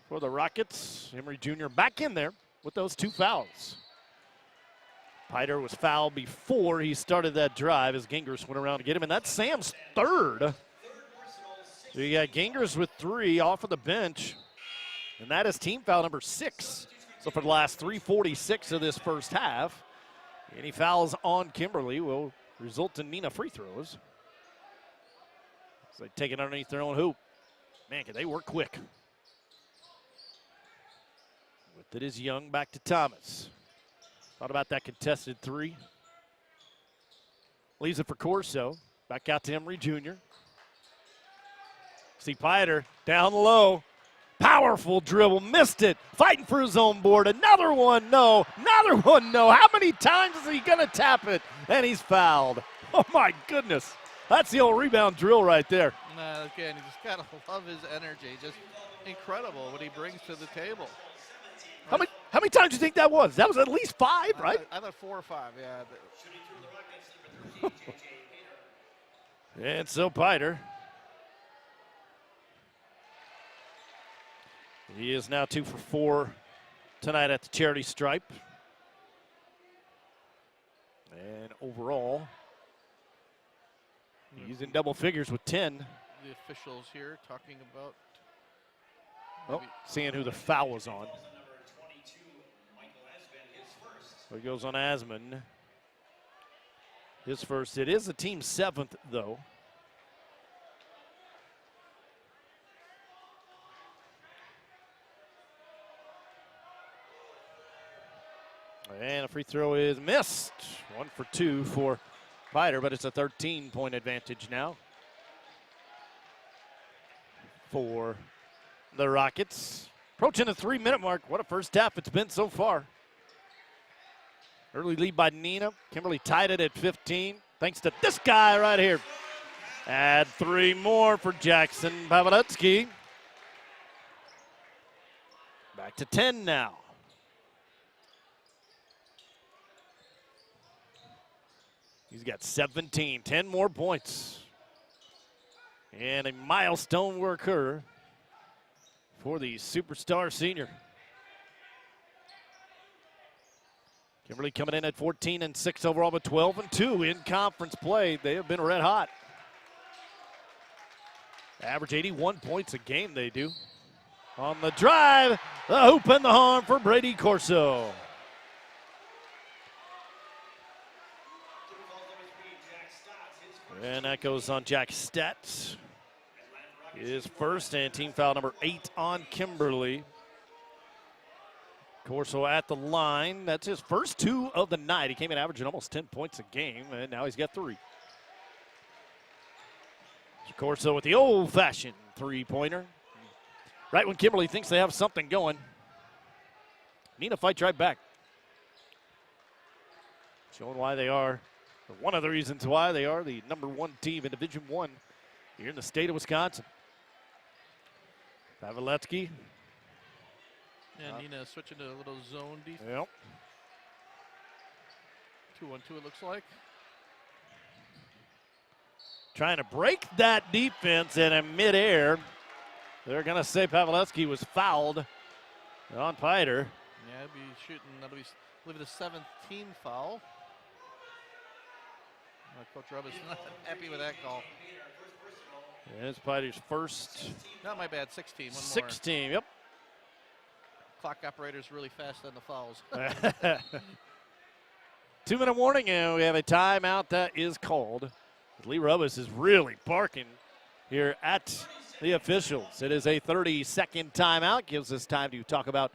for the Rockets. Emery Jr. back in there with those 2 fouls. Piter was fouled before he started that drive as Gingras went around to get him, and that's Sam's third. So you got Gingras with 3 off of the bench, and that is team foul number 6. So for the last 3:46 of this first half, any fouls on Kimberly will result in Neenah free throws. So they take it underneath their own hoop. Man, can they work quick. With it is Young, back to Thomas. Thought about that contested 3. Leaves it for Corso. Back out to Emery Jr. See Piter down low. Powerful dribble, missed it. Fighting for his own board. Another one, no. Another one, no. How many times is he going to tap it? And he's fouled. Oh, my goodness. That's the old rebound drill right there. Again, you just got to love his energy. Just incredible what he brings to the table. How many times do you think that was? That was at least 5, right? I thought 4 or 5, yeah. And so Piter. He is now 2 for 4 tonight at the charity stripe. And overall, he's in double figures with 10. The officials here talking about. Seeing who the foul was on. So he goes on Asman. His first. It is the team 7th, though. And a free throw is missed. 1 for 2 for Piter, but it's a 13-point advantage now for the Rockets. Approaching the 3-minute mark. What a first half it's been so far. Early lead by Neenah. Kimberly tied it at 15, thanks to this guy right here. Add 3 more for Jackson Pawelewski. Back to 10 now. He's got 17, 10 more points. And a milestone worker for the superstar senior. Kimberly coming in at 14-6 overall, but 12-2 in conference play. They have been red hot. Average 81 points a game they do. On the drive, the hoop and the horn for Brady Corso. And that goes on Jack Stett. His first, and team foul number 8 on Kimberly. Corso at the line. That's his first 2 of the night. He came in averaging almost 10 points a game, and now he's got 3. Corso with the old-fashioned three-pointer. Right when Kimberly thinks they have something going, Neenah fights right back. Showing why they are, or one of the reasons why they are the #1 team in Division I here in the state of Wisconsin. Paveletsky. And Neenah switching to a little zone defense. Yep. 2-1-2 it looks like. Trying to break that defense in midair. They're going to say Paveletsky was fouled on Piter. Yeah, he'll be shooting, that'll be, I believe, the 7th team foul. Coach Rubb is not happy with that call. It's Piter's first. Not my bad, 16. One 16, yep. Clock operator's really fast on the fouls. 2-minute warning, and we have a timeout that is called. Lee Rubbis is really barking here at the officials. It is a 30-second timeout. Gives us time to talk about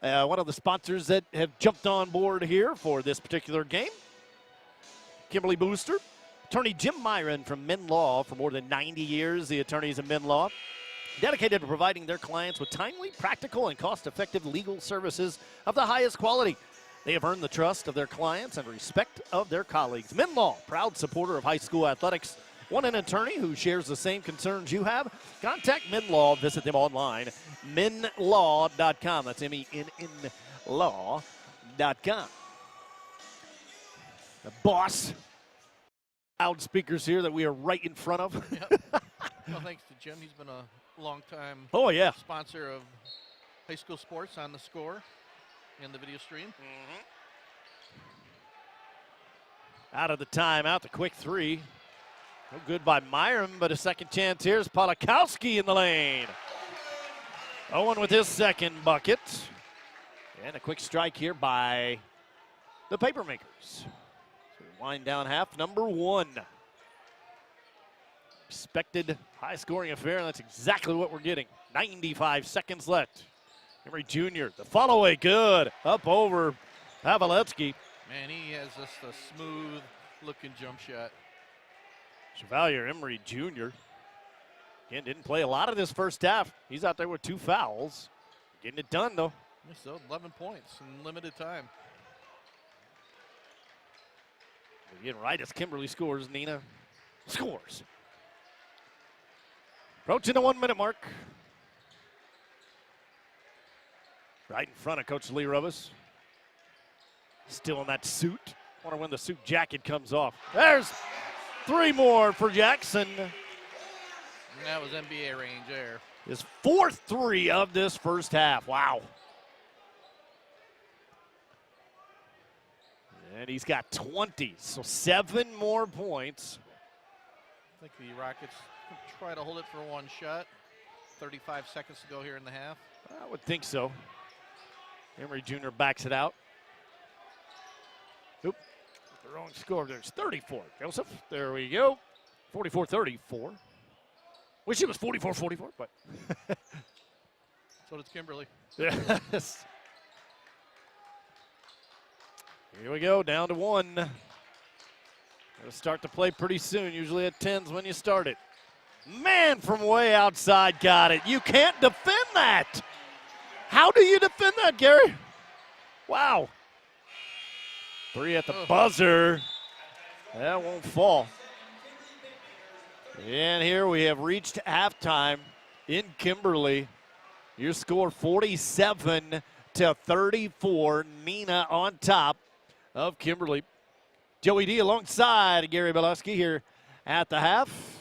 one of the sponsors that have jumped on board here for this particular game. Kimberly Booster. Attorney Jim Myron from Min Law for more than 90 years. The attorneys in Min Law, dedicated to providing their clients with timely, practical, and cost-effective legal services of the highest quality. They have earned the trust of their clients and respect of their colleagues. Min Law, proud supporter of high school athletics. Want an attorney who shares the same concerns you have? Contact Min Law. Visit them online, minlaw.com. That's M-E-N-N law.com. The boss. Loudspeakers here that we are right in front of. Yep. Well, thanks to Jim. He's been a long-time sponsor of high school sports on the Score and the video stream. Out of the timeout, the quick 3. No good by Myron, but a second chance here is Polakowski in the lane. Owen with his second bucket. And a quick strike here by the Papermakers. So we wind down half number 1. Expected high-scoring affair, and that's exactly what we're getting. 95 seconds left. Henry Jr., the follow-away, good. Up over Paveletsky. Man, he has just a smooth-looking jump shot. Chevalier Emery Jr. Again, didn't play a lot of this first half. He's out there with 2 fouls. Getting it done, though. So 11 points in limited time. Again, right as Kimberly scores, Neenah scores. Approaching the 1-minute mark. Right in front of Coach Lee Rubbis. Still in that suit. Wonder when the suit jacket comes off. There's 3 more for Jackson. And that was NBA range there. His 4th 3 of this first half. Wow. And he's got 20, so 7 more points. I think the Rockets try to hold it for one shot. 35 seconds to go here in the half. I would think so. Emery Jr. backs it out. Oop, the wrong score. There's 34. Joseph, there we go. 44-34. Wish it was 44-44, but. So does Kimberly. Yes. Here we go, down to 1. It'll start to play pretty soon. Usually at 10s when you start it. Man from way outside got it. You can't defend that. How do you defend that, Gary? Wow. 3 at the buzzer. That won't fall. And here we have reached halftime in Kimberly. Your score 47-34. Neenah on top of Kimberly. Joey D alongside Gary Bileski here at the half.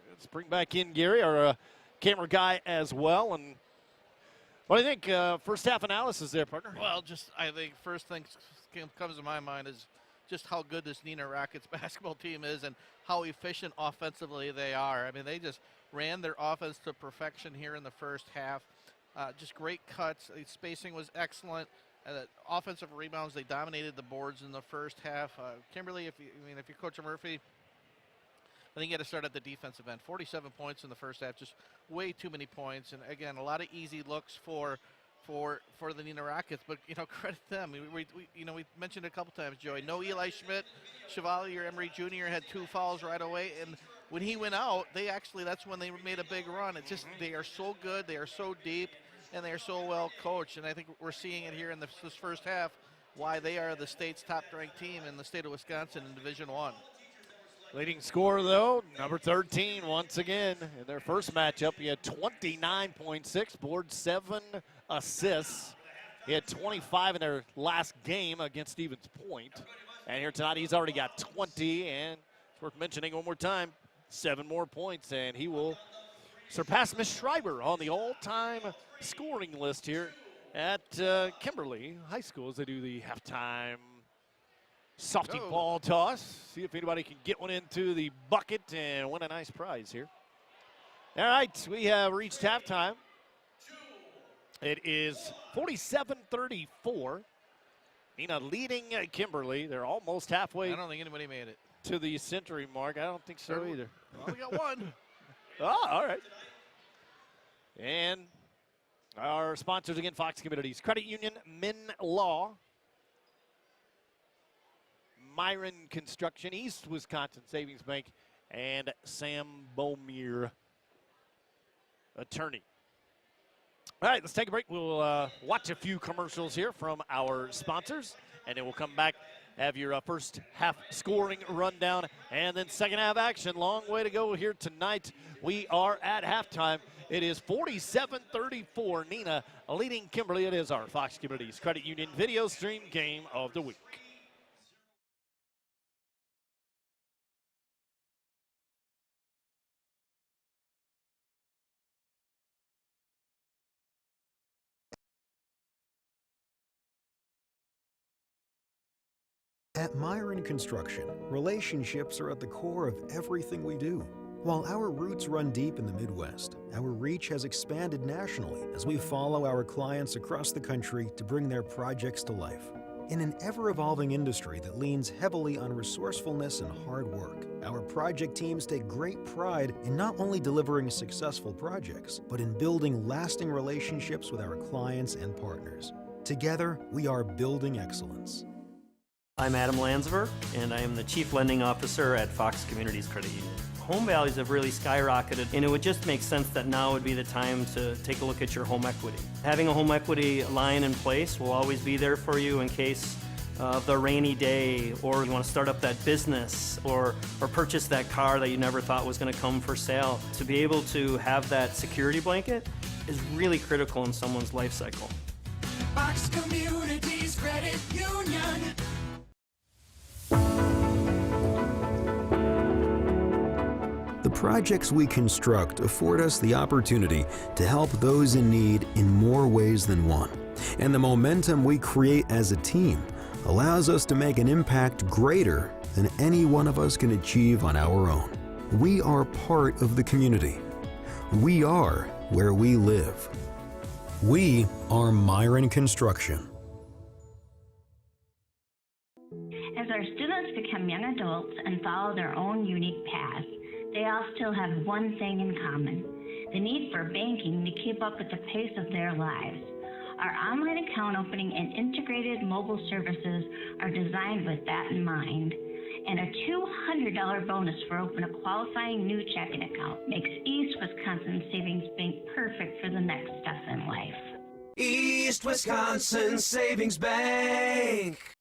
Let's bring back in Gary, our camera guy as well. And what do you think? First half analysis there, partner. Well, I think first thing comes to my mind is just how good this Neenah Rockets basketball team is and how efficient offensively they are. I mean, they just ran their offense to perfection here in the first half. Just great cuts. The spacing was excellent. Offensive rebounds, they dominated the boards in the first half. Kimberly, if you're Coach Murphy, I think you got to start at the defensive end. 47 points in the first half, just way too many points. And again, a lot of easy looks for for the Neenah Rockets, but credit them. We mentioned a couple times, Joey. No Eli Schmidt, Chevalier Emery Jr. had 2 fouls right away, and when he went out, that's when they made a big run. It's just they are so good, they are so deep, and they are so well coached. And I think we're seeing it here in this first half, why they are the state's top-ranked team in the state of Wisconsin in Division I. Leading scorer, though, number 13, once again. In their first matchup, he had 29.6 boards, 7 assists. He had 25 in their last game against Stevens Point. And here tonight, he's already got 20. And it's worth mentioning one more time, 7 more points. And he will surpass Miss Schreiber on the all-time scoring list here at Kimberly High School as they do the halftime softy ball toss. See if anybody can get one into the bucket and win a nice prize here. All right, we have reached halftime. It is 47-34. Neenah leading Kimberly. They're almost halfway. I don't think anybody made it to the century mark. I don't think so either. Well, we got one. Oh, all right. And our sponsors again, Fox Communities Credit Union, Min Law, Myron Construction, East Wisconsin Savings Bank, and Sam Beaumere, attorney. All right, let's take a break. We'll watch a few commercials here from our sponsors, and then we'll come back, have your first half scoring rundown, and then second half action. Long way to go here tonight. We are at halftime. It is 47-34. Neenah leading Kimberly. It is our Fox Communities Credit Union video stream game of the week. At Myron Construction, relationships are at the core of everything we do. While our roots run deep in the Midwest, our reach has expanded nationally as we follow our clients across the country to bring their projects to life. In an ever-evolving industry that leans heavily on resourcefulness and hard work, our project teams take great pride in not only delivering successful projects, but in building lasting relationships with our clients and partners. Together, we are building excellence. I'm Adam Landsver, and I am the Chief Lending Officer at Fox Communities Credit Union. Home values have really skyrocketed, and it would just make sense that now would be the time to take a look at your home equity. Having a home equity line in place will always be there for you in case of the rainy day, or you want to start up that business, or purchase that car that you never thought was going to come for sale. To be able to have that security blanket is really critical in someone's life cycle. Fox Communities Credit Union. The projects we construct afford us the opportunity to help those in need in more ways than one. And the momentum we create as a team allows us to make an impact greater than any one of us can achieve on our own. We are part of the community. We are where we live. We are Myron Construction. As our students become young adults and follow their own unique paths, they all still have one thing in common: the need for banking to keep up with the pace of their lives. Our online account opening and integrated mobile services are designed with that in mind. And a $200 bonus for opening a qualifying new checking account makes East Wisconsin Savings Bank perfect for the next step in life. East Wisconsin Savings Bank.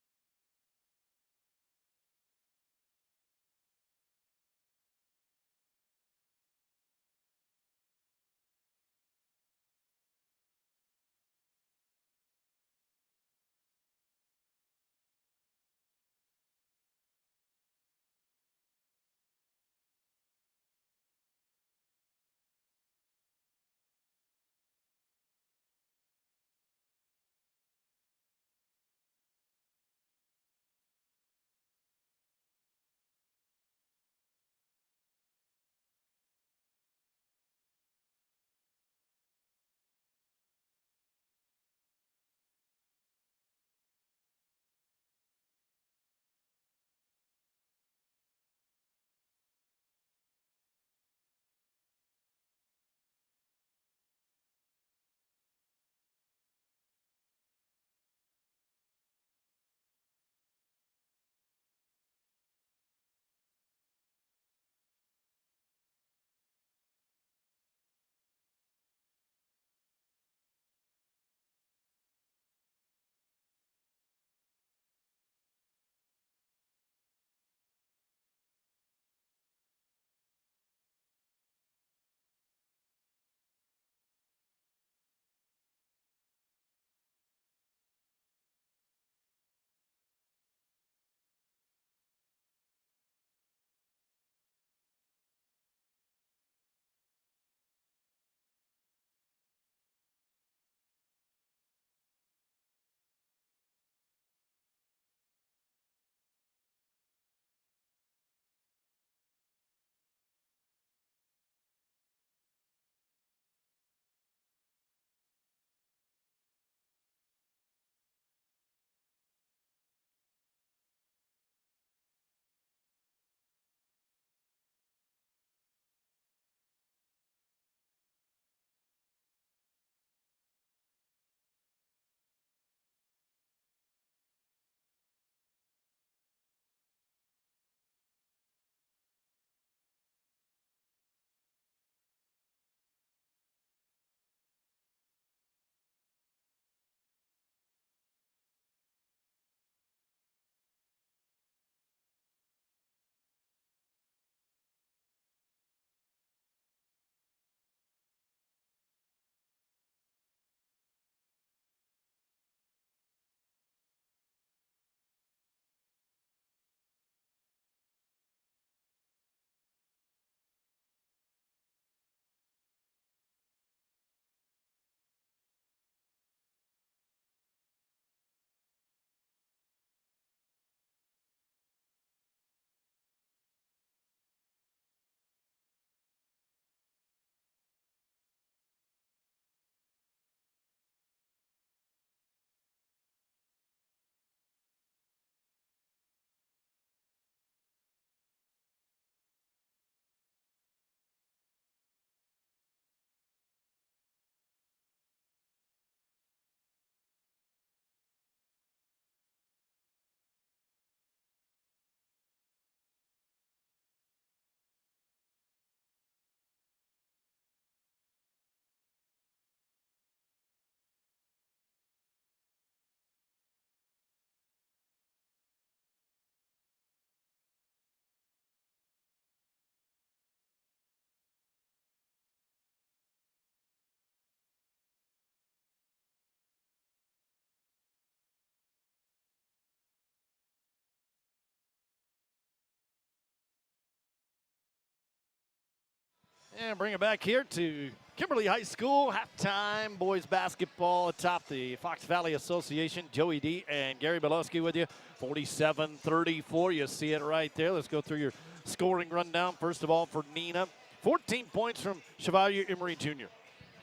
And bring it back here to Kimberly High School. Halftime boys basketball atop the Fox Valley Association. Joey D and Gary Belowski with you. 47-34. You see it right there. Let's go through your scoring rundown. First of all, for Neenah, 14 points from Chevalier Emery Jr. Can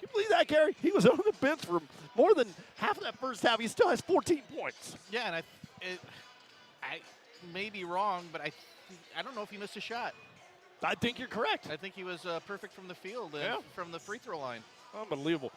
you believe that, Gary? He was on the bench for more than half of that first half. He still has 14 points. Yeah, and I may be wrong, but I don't know if he missed a shot. I think you're correct. I think he was perfect from the field and Yeah. from the free throw line. Unbelievable.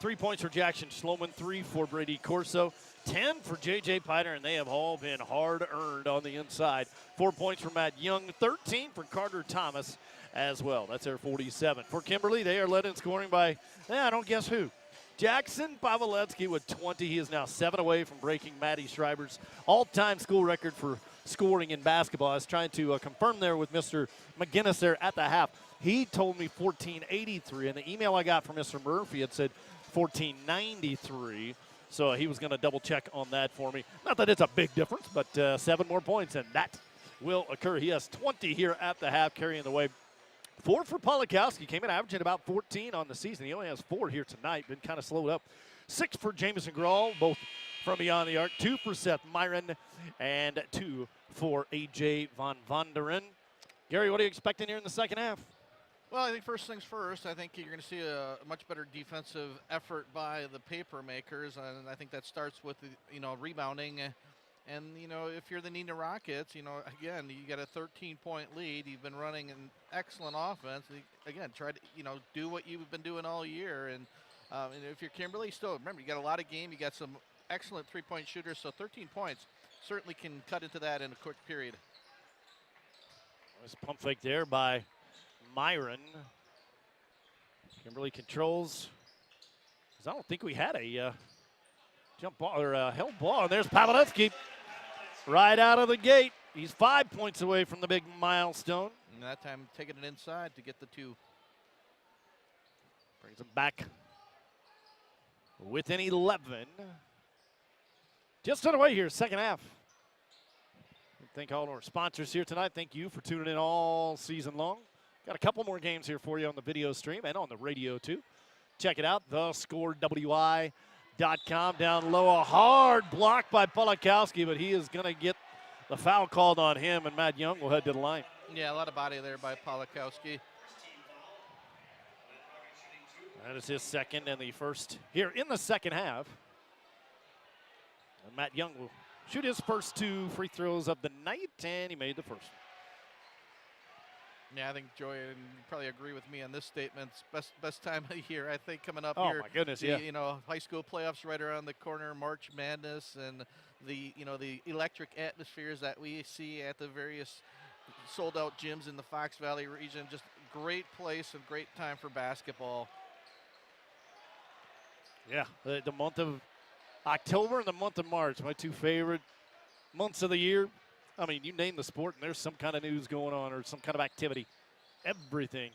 3 points for Jackson Schloman, 3 for Brady Corso, 10 for J.J. Piter, and they have all been hard-earned on the inside. 4 points for Matt Young, 13 for Carter Thomas as well. That's their 47. For Kimberly, they are led in scoring by, I don't guess who. Jackson Pawelewski with 20. He is now 7 away from breaking Maddie Schreiber's all-time school record for scoring in basketball. I was trying to confirm there with Mr. McGinnis there at the half. He told me 1483, and the email I got from Mr. Murphy had said 1493. So he was going to double check on that for me. Not that it's a big difference, but 7 more points, and that will occur. He has 20 here at the half, carrying the way. 4 for Polakowski, came in averaging about 14 on the season. He only has 4 here tonight, been kind of slowed up. 6 for Jamison Grawl, both from beyond the arc. 2 for Seth Myron, and 2 for A.J. Von Vonderen. Gary, what are you expecting here in the second half? Well, I think first things first, I think you're going to see a much better defensive effort by the Papermakers, and I think that starts with, rebounding. And, if you're the Neenah Rockets, again, you got a 13-point lead. You've been running an excellent offense. Again, try to, do what you've been doing all year. And if you're Kimberly, still, remember, you got a lot of game. You got some excellent three-point shooters, so 13 points certainly can cut into that in a quick period. Nice pump fake there by Myron. Kimberly controls. I don't think we had a jump ball or a held ball. And there's Pawelewski right out of the gate. He's 5 points away from the big milestone. And that time taking it inside to get the 2. Brings him back within 11. Just underway here, second half. Thank all our sponsors here tonight. Thank you for tuning in all season long. Got a couple more games here for you on the video stream and on the radio too. Check it out, thescorewi.com. Down low, a hard block by Polakowski, but he is going to get the foul called on him, and Matt Young will head to the line. Yeah, a lot of body there by Polakowski. That is his second and the first here in the second half. And Matt Young will shoot his first 2 free throws of the night, and he made the first. Yeah, I think Joy, and you probably agree with me on this statement. It's best time of year, I think, coming up here. Oh my goodness, yeah. High school playoffs right around the corner, March Madness, and the electric atmospheres that we see at the various sold-out gyms in the Fox Valley region. Just great place and great time for basketball. Yeah, the month of October and the month of March, my 2 favorite months of the year. I mean, you name the sport, and there's some kind of news going on or some kind of activity. Everything.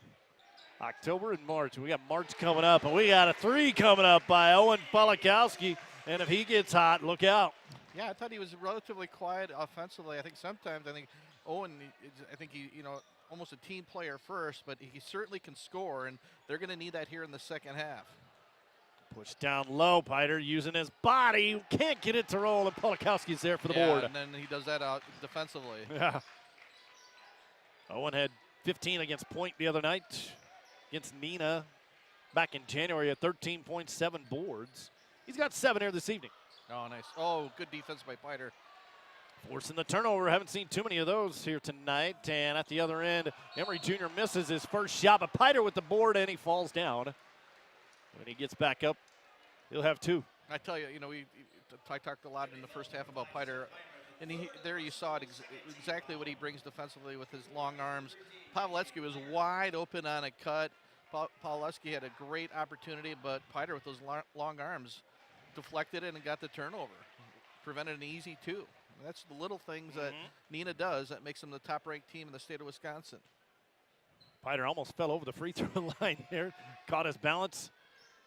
October and March. We got March coming up, and we got a 3 coming up by Owen Polakowski. And if he gets hot, look out. Yeah, I thought he was relatively quiet offensively. I think sometimes, Owen, he almost a team player first, but he certainly can score, and they're going to need that here in the second half. Push down low, Piter using his body. Can't get it to roll, and Polakowski's there for the board. And then he does that out defensively. Yeah. Owen had 15 against Point the other night against Neenah back in January at 13.7 boards. He's got 7 here this evening. Oh, nice. Oh, good defense by Piter. Forcing the turnover. Haven't seen too many of those here tonight. And at the other end, Emery Jr. misses his first shot, but Piter with the board, and he falls down. When he gets back up, he'll have 2. I tell you, I talked a lot in the first half about Piter, and there you saw it exactly what he brings defensively with his long arms. Pawelewski was wide open on a cut. Pawelewski had a great opportunity, but Piter with those long arms deflected it and got the turnover. Prevented an easy 2. That's the little things that Neenah does that makes them the top-ranked team in the state of Wisconsin. Piter almost fell over the free throw line there, caught his balance.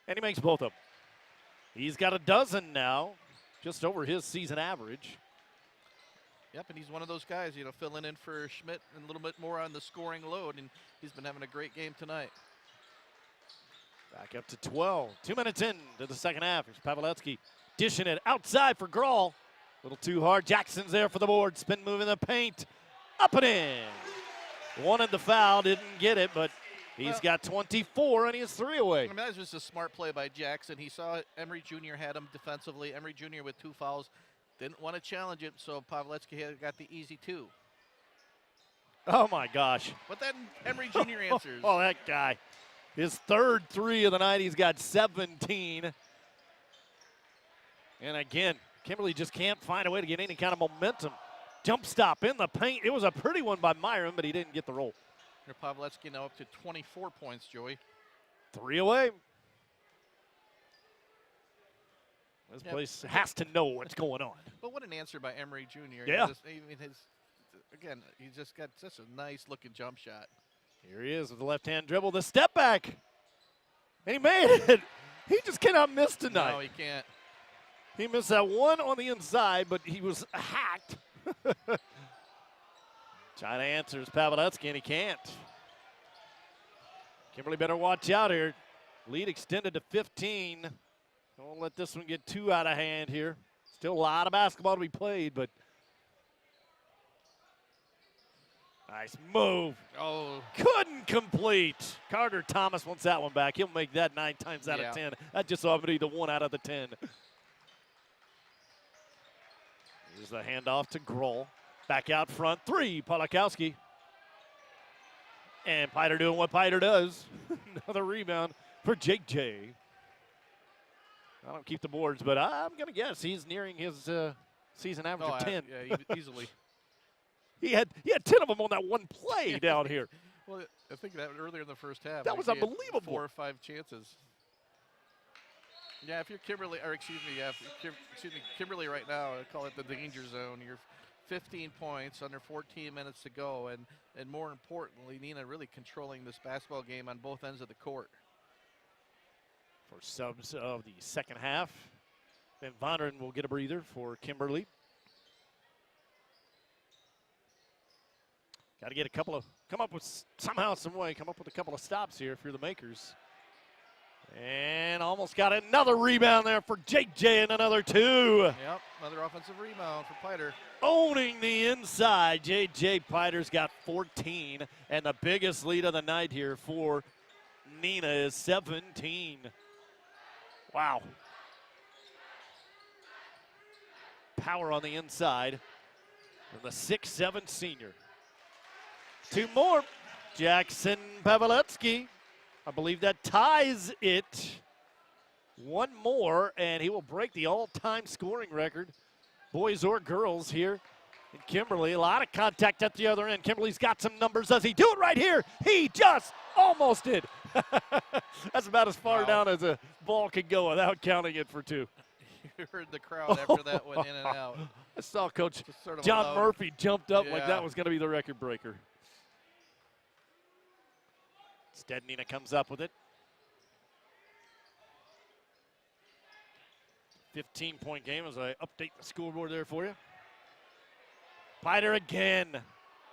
And he makes both of them. He's got a dozen now, just over his season average. Yep, and he's one of those guys, filling in for Schmidt and a little bit more on the scoring load, and he's been having a great game tonight. Back up to 12. 2 minutes into the second half. Here's Pawlowski dishing it outside for Grawl. A little too hard. Jackson's there for the board. Spin move in the paint. Up and in. Wanted the foul, didn't get it, but he's got 24 and he has 3 away. I mean, that was just a smart play by Jackson. He saw Emery Jr. had him defensively. Emery Jr. with 2 fouls. Didn't want to challenge it, so Pawlowski got the easy 2. Oh, my gosh. But then Emery Jr. answers. Oh, that guy. His 3rd 3 of the night. He's got 17. And again, Kimberly just can't find a way to get any kind of momentum. Jump stop in the paint. It was a pretty one by Myron, but he didn't get the roll. Pawlowski now up to 24 points, Joey. 3 away. This place has to know what's going on. But what an answer by Emery Jr. Yeah. Again, he's just got such a nice-looking jump shot. Here he is with the left-hand dribble, the step back. And he made it. He just cannot miss tonight. No, he can't. He missed that one on the inside, but he was hacked. Trying to answer is Pawlowski, and he can't. Kimberly better watch out here. Lead extended to 15. Don't let this one get too out of hand here. Still a lot of basketball to be played, but nice move. Oh. Couldn't complete. Carter Thomas wants that one back. He'll make that 9 times out of 10. That just ought to be the 1 out of the 10. Here's the handoff to Grohl. Back out front, 3, Pawlowski. And Piter doing what Piter does. Another rebound for Jake J. I don't keep the boards, but I'm going to guess he's nearing his season average of 10. Yeah, easily. He had 10 of them on that one play down here. Well, I think that earlier in the first half. That was he had unbelievable. 4 or 5 chances. Yeah, if you're Kimberly, or excuse me, Kimberly right now, I call it the danger zone. You're 15 points, under 14 minutes to go, and more importantly, Neenah really controlling this basketball game on both ends of the court. For subs of the second half, Van Vonderen will get a breather for Kimberly. Got to get a couple of, come up with a couple of stops here if you're the Makers. And almost got another rebound there for Jake J and another 2. Yep, another offensive rebound for Piter. Owning the inside, J.J. Piter's got 14, and the biggest lead of the night here for Neenah is 17. Wow. Power on the inside from the 6'7" senior. 2 more. Jackson Pawlowski. I believe that ties it. 1 more, and he will break the all-time scoring record, boys or girls here in Kimberly. A lot of contact at the other end. Kimberly's got some numbers. Does he do it right here? He just almost did. That's about as far down as a ball could go without counting it for 2. You heard the crowd after that went in and out. I saw Coach Sort of John loud. Murphy jumped up like Yeah. that was going to be the record breaker. Instead, Neenah comes up with it. 15-point game as I update the scoreboard there for you. Piter again.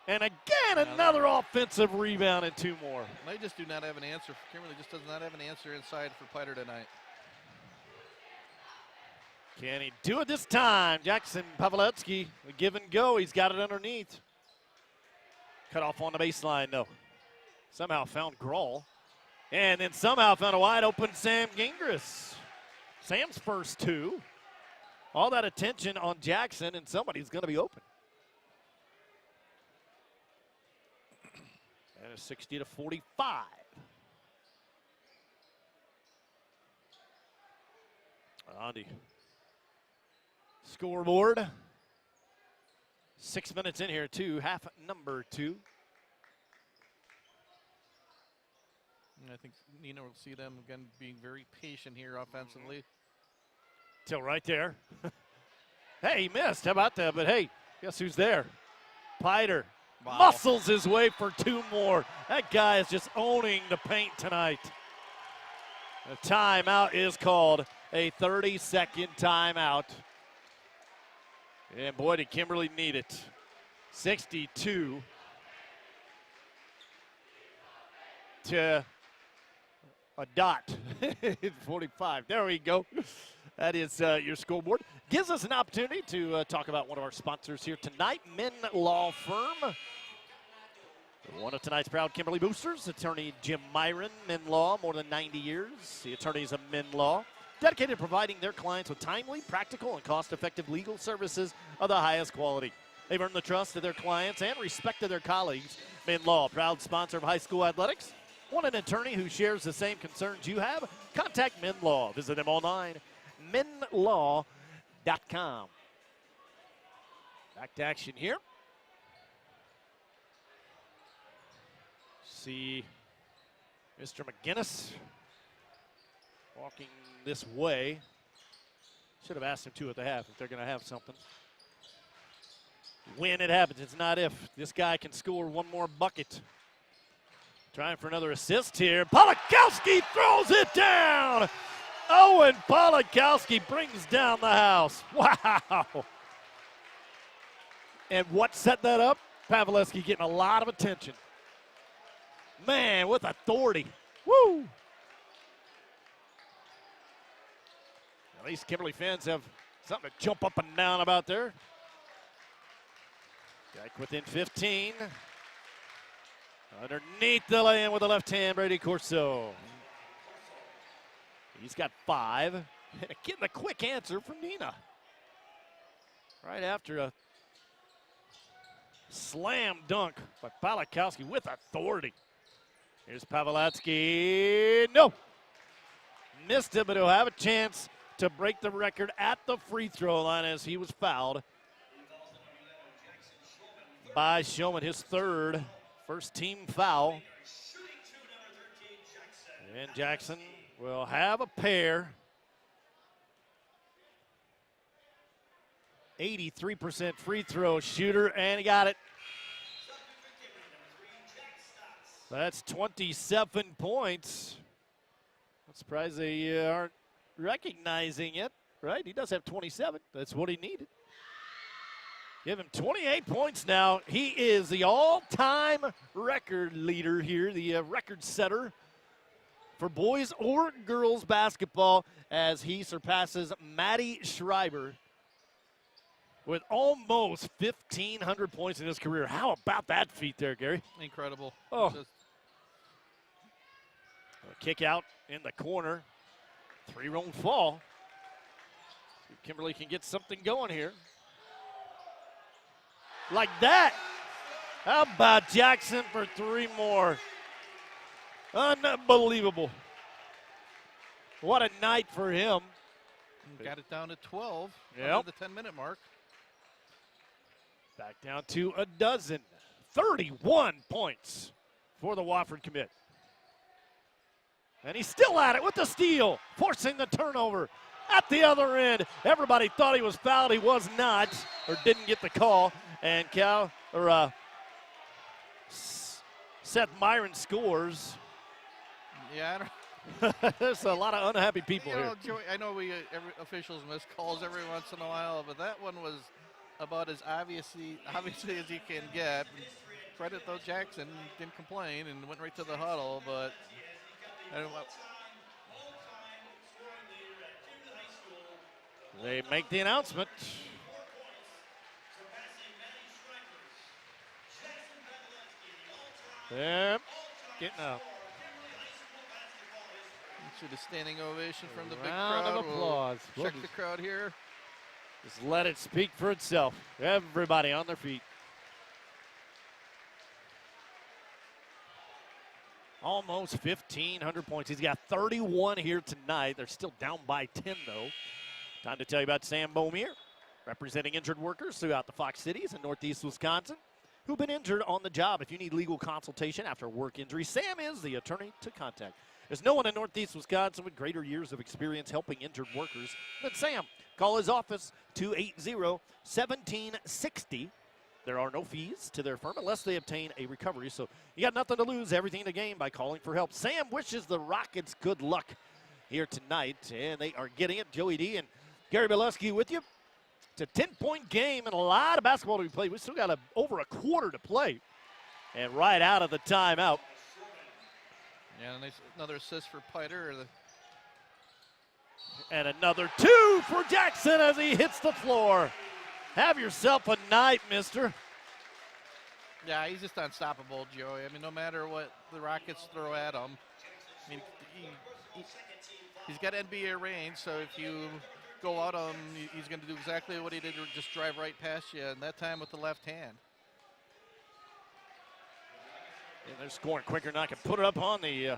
And again, another offensive rebound and 2 more. They just do not have an answer. Kimberly just does not have an answer inside for Piter tonight. Can he do it this time? Jackson Pawlowski, a give and go. He's got it underneath. Cut off on the baseline, though. Somehow found Grawl. And then somehow found a wide open Sam Gingras. Sam's first 2. All that attention on Jackson, and somebody's going to be open. And a 60-45. On the scoreboard. 6 minutes in here, half number 2. And I think Neenah will see them again being very patient here offensively. Till right there. Hey, he missed. How about that? But hey, guess who's there? Piter. Wow. Muscles his way for 2 more. That guy is just owning the paint tonight. The timeout is called. A 30-second timeout. And boy, did Kimberly need it. 62 to a dot. 45. There we go. That is your scoreboard. Gives us an opportunity to talk about one of our sponsors here tonight, Min Law Firm. One of tonight's proud Kimberly boosters, attorney Jim Myron, Min Law, more than 90 years. The attorneys of Min Law, dedicated to providing their clients with timely, practical, and cost-effective legal services of the highest quality. They've earned the trust of their clients and respect of their colleagues. Min Law, proud sponsor of high school athletics. Want an attorney who shares the same concerns you have? Contact Min Law. Visit them online, minlaw.com. Back to action here. See Mr. McGinnis walking this way. Should have asked him to at the half if they're going to have something. When it happens, it's not if. This guy can score one more bucket. Trying for another assist here. Polakowski throws it down. Owen Polakowski brings down the house. Wow. And what set that up? Pavleski getting a lot of attention. Man, with authority. Woo! At least Kimberly fans have something to jump up and down about there. Back within 15. Underneath the lay-in with the left hand, Brady Corso. He's got 5. And again, the quick answer from Neenah. Right after a slam dunk by Polakowski with authority. Here's Pavlatsky. No. Missed it, but he'll have a chance to break the record at the free throw line as he was fouled by Showman, his first team foul. And Jackson will have a pair. 83% free throw shooter, and he got it. That's 27 points. I'm surprised they aren't recognizing it, right? He does have 27. That's what he needed. Give him 28 points now. He is the all-time record leader here, the record setter for boys or girls basketball as he surpasses Matty Schreiber with almost 1,500 points in his career. How about that feat there, Gary? Incredible. Oh. A kick out in the corner. 3-round fall. See if Kimberly can get something going here. Like that. How about Jackson for 3 more? Unbelievable. What a night for him. Got it down to 12 Yep. under the 10-minute mark. Back down to a dozen. 31 points for the Wofford commit. And he's still at it with the steal, forcing the turnover at the other end. Everybody thought he was fouled. He was not, or didn't get the call. And Seth Myron scores. Yeah, I don't There's a lot of unhappy people here. Joey, I know every officials miss calls every once in a while, but that one was about as obviously as you can get. Credit though, Jackson didn't complain and went right to the huddle, but I don't know. They make the announcement. Yep, getting out. Should a standing ovation from the big Round crowd. of applause. We'll check the crowd here. Just let it speak for itself. Everybody on their feet. Almost 1,500 points. He's got 31 here tonight. They're still down by 10, though. Time to tell you about Sam Beaumier, representing injured workers throughout the Fox Cities in Northeast Wisconsin who've been injured on the job. If you need legal consultation after a work injury, Sam is the attorney to contact. There's no one in Northeast Wisconsin with greater years of experience helping injured workers than Sam. Call his office, 280-1760. There are no fees to their firm unless they obtain a recovery. So you got nothing to lose, everything to gain by calling for help. Sam wishes the Rockets good luck here tonight, and they are getting it. Joey D and Gary Bileski with you. It's a 10-point game and a lot of basketball to be played. We still got over a quarter to play. And right out of the timeout, Yeah, another assist for Piter. And another 2 for Jackson as he hits the floor. Have yourself a night, mister. Yeah, he's just unstoppable, Joey. I mean, no matter what the Rockets throw at him, I mean, he's got NBA range, so if you go out on him, he's going to do exactly what he did, or just drive right past you, and that time with the left hand. And they're scoring quicker than I can put it up on the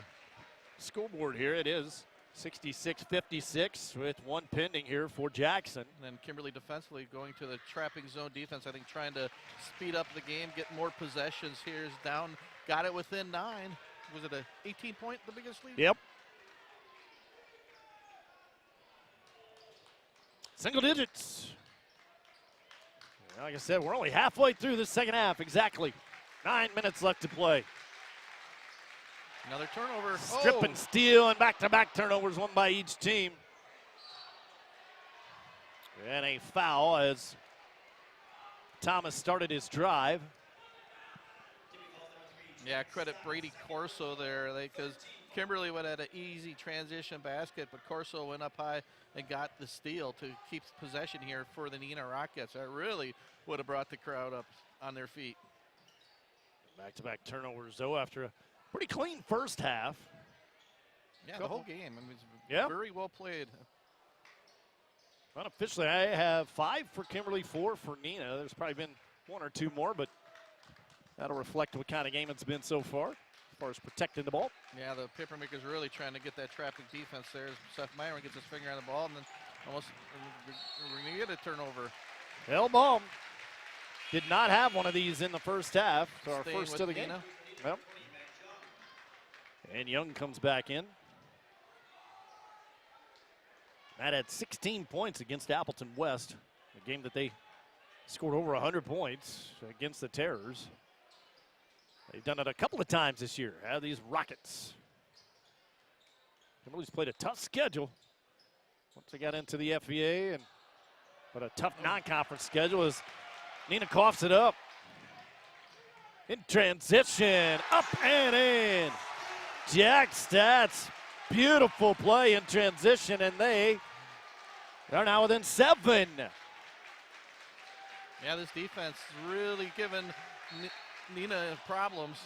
scoreboard here. It is 66-56 with 1 pending here for Jackson. And then Kimberly defensively going to the trapping zone defense, I think trying to speed up the game, get more possessions here. Is down, got it within 9. Was it a 18-point, the biggest lead? Yep. Single digits. Like I said, we're only halfway through the second half, exactly. 9 minutes left to play. Another turnover. Strip and steal and back-to-back turnovers, one by each team. And a foul as Thomas started his drive. Yeah, credit Brady Corso there, because Kimberly would have had an easy transition basket, but Corso went up high and got the steal to keep possession here for the Neenah Rockets. That really would have brought the crowd up on their feet. Back-to-back turnovers, though, after a pretty clean first half. Yeah, the whole game. I mean, it's yeah, very well played. Unofficially, I have 5 for Kimberly, 4 for Neenah. There's probably been 1 or 2 more, but that'll reflect what kind of game it's been so far as far as protecting the ball. Yeah, the Papermakers really trying to get that trapping defense there. Seth Myron gets his finger on the ball, and then almost we're going to get a turnover. Elbaum did not have one of these in the first half, so our Staying first with of the game. Neenah. Yep. And Young comes back in. Matt had 16 points against Appleton West, a game that they scored over 100 points against the Terrors. They've done it a couple of times this year, these Rockets. Kimberly's played a tough schedule once they got into the FVA, but a tough non-conference schedule as Neenah coughs it up. In transition, up and in. Jack Stats, beautiful play in transition, and they are now within 7. Yeah, this defense is really giving Neenah problems.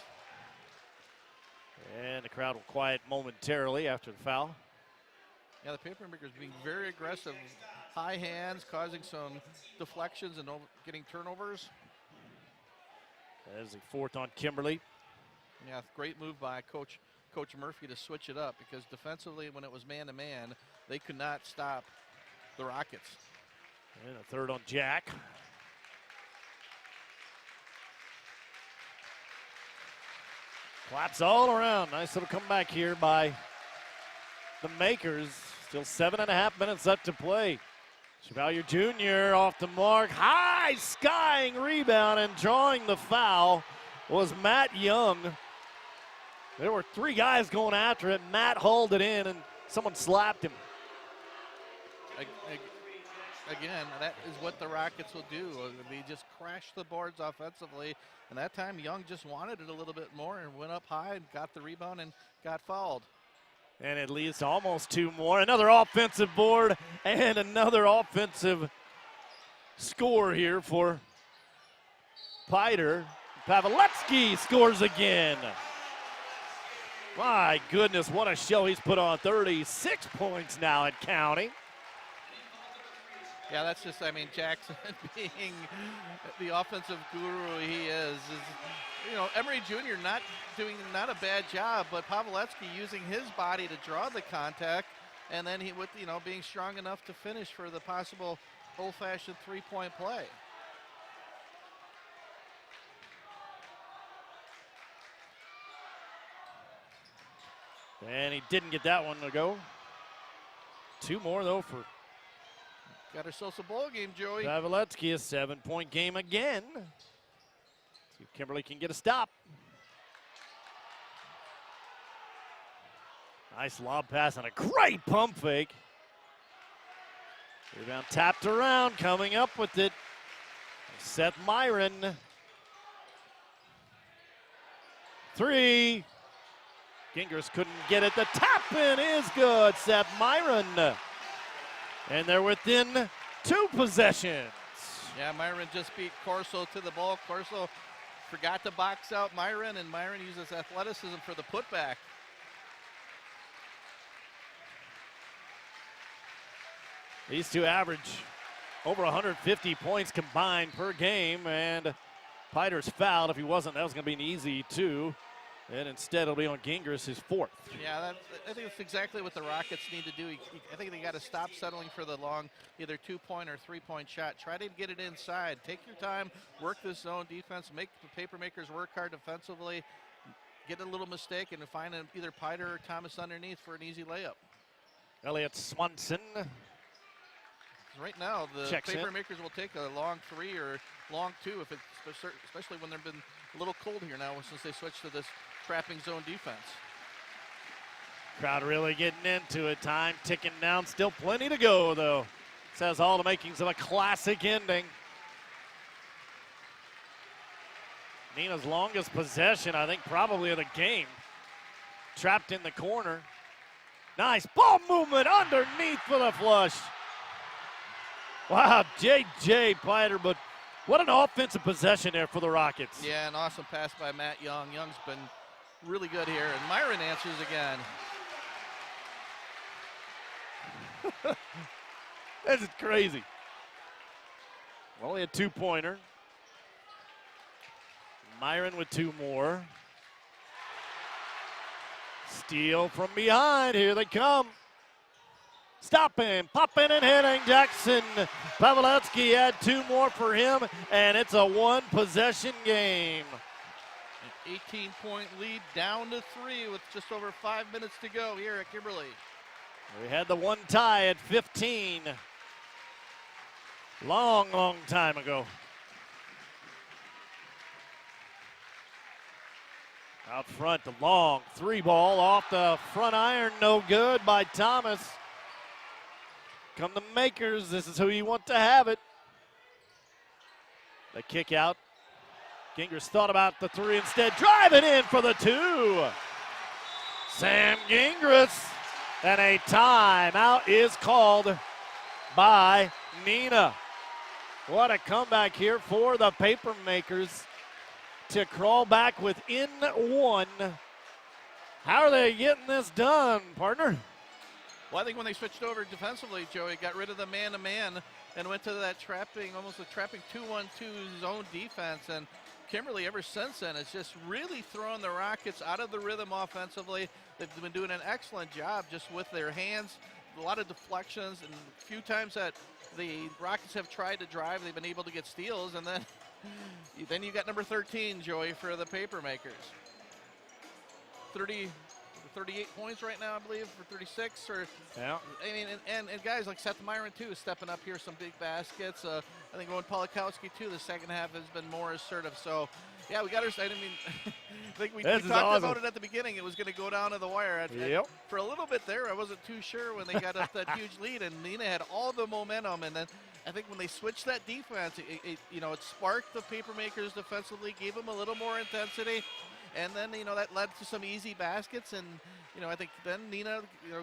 And the crowd will quiet momentarily after the foul. Yeah, the Papermakers being very aggressive. High hands, causing some deflections and getting turnovers. That is the 4th on Kimberly. Yeah, great move by Coach Murphy to switch it up, because defensively, when it was man-to-man, they could not stop the Rockets. And a 3rd on Jack. Claps all around. Nice little comeback here by the Makers. Still 7.5 minutes left to play. Chevalier Jr. off the mark. High skying rebound, and drawing the foul was Matt Young. There were 3 guys going after it. Matt hauled it in, and someone slapped him. Again, that is what the Rockets will do. They just crash the boards offensively, and that time Young just wanted it a little bit more and went up high and got the rebound and got fouled. And it leads to almost 2 more. Another offensive board and another offensive score here for Piter. Pavletsky scores again. My goodness, what a show he's put on. 36 points now at counting. Yeah, that's just, I mean, Jackson being the offensive guru he is, you know, Emery Jr. not a bad job, but Pavletsky using his body to draw the contact, and then he with, you know, being strong enough to finish for the possible old-fashioned 3-point play. And he didn't get that one to go. 2 more, though, for got ourselves a ball game, Joey. Pavletsky, a 7-point game again. See if Kimberly can get a stop. Nice lob pass and a great pump fake. Rebound tapped around, coming up with it. Seth Myron. 3. Gingras couldn't get it. The tap in is good. Seth Myron. And they're within 2 possessions. Yeah, Myron just beat Corso to the ball. Corso forgot to box out Myron, and Myron uses athleticism for the putback. These two average over 150 points combined per game, and Piter's fouled. If he wasn't, that was going to be an easy 2. And instead, it'll be on Gingras, his 4th. Yeah, I think that's exactly what the Rockets need to do. I think they got to stop settling for the long, either 2-point or 3-point shot. Try to get it inside. Take your time, work this zone defense, make the Papermakers work hard defensively, get a little mistake, and find either Piter or Thomas underneath for an easy layup. Elliott Swanson. Right now, the Checks Papermakers will take a long 3 or long 2, if it's especially when they've been a little cold here now since they switched to this trapping zone defense. Crowd really getting into it. Time ticking down. Still plenty to go, though. This has all the makings of a classic ending. Neenah's longest possession, I think, probably of the game. Trapped in the corner. Nice ball movement underneath for the flush. Wow, J.J. Piter, but what an offensive possession there for the Rockets. Yeah, an awesome pass by Matt Young. Young's been really good here, and Myron answers again. This is crazy. Only a 2-pointer. Myron with 2 more. Steal from behind. Here they come. Stopping, popping, and hitting Jackson. Pawlowski had 2 more for him, and it's a 1-possession game. An 18-point lead down to 3 with just over 5 minutes to go here at Kimberly. We had the 1 tie at 15. Long, long time ago. Out front, the long 3 ball off the front iron. No good by Thomas. Come the Makers. This is who you want to have it. The kick out. Gingras thought about the 3 instead. Driving in for the 2. Sam Gingras. And a timeout is called by Neenah. What a comeback here for the Papermakers to crawl back within 1. How are they getting this done, partner? Well, I think when they switched over defensively, Joey, got rid of the man-to-man and went to that trapping, almost a trapping 2-1-2 zone defense. And Kimberly, ever since then, has just really thrown the Rockets out of the rhythm offensively. They've been doing an excellent job just with their hands, a lot of deflections, and a few times that the Rockets have tried to drive, they've been able to get steals, and then you got number 13, Joey, for the Papermakers. 38 points right now, I believe, for 36. Yeah. I mean, and guys like Seth Myron, too, is stepping up here, some big baskets. I think Owen Pawlowski, too, the second half has been more assertive. So, yeah, we got our, I mean, I think we talked about it at the beginning. It was going to go down to the wire. For a little bit there, I wasn't too sure when they got up that huge lead, and Neenah had all the momentum. And then I think when they switched that defense, it sparked the Papermakers defensively, gave them a little more intensity. And then, that led to some easy baskets. And, I think then Neenah,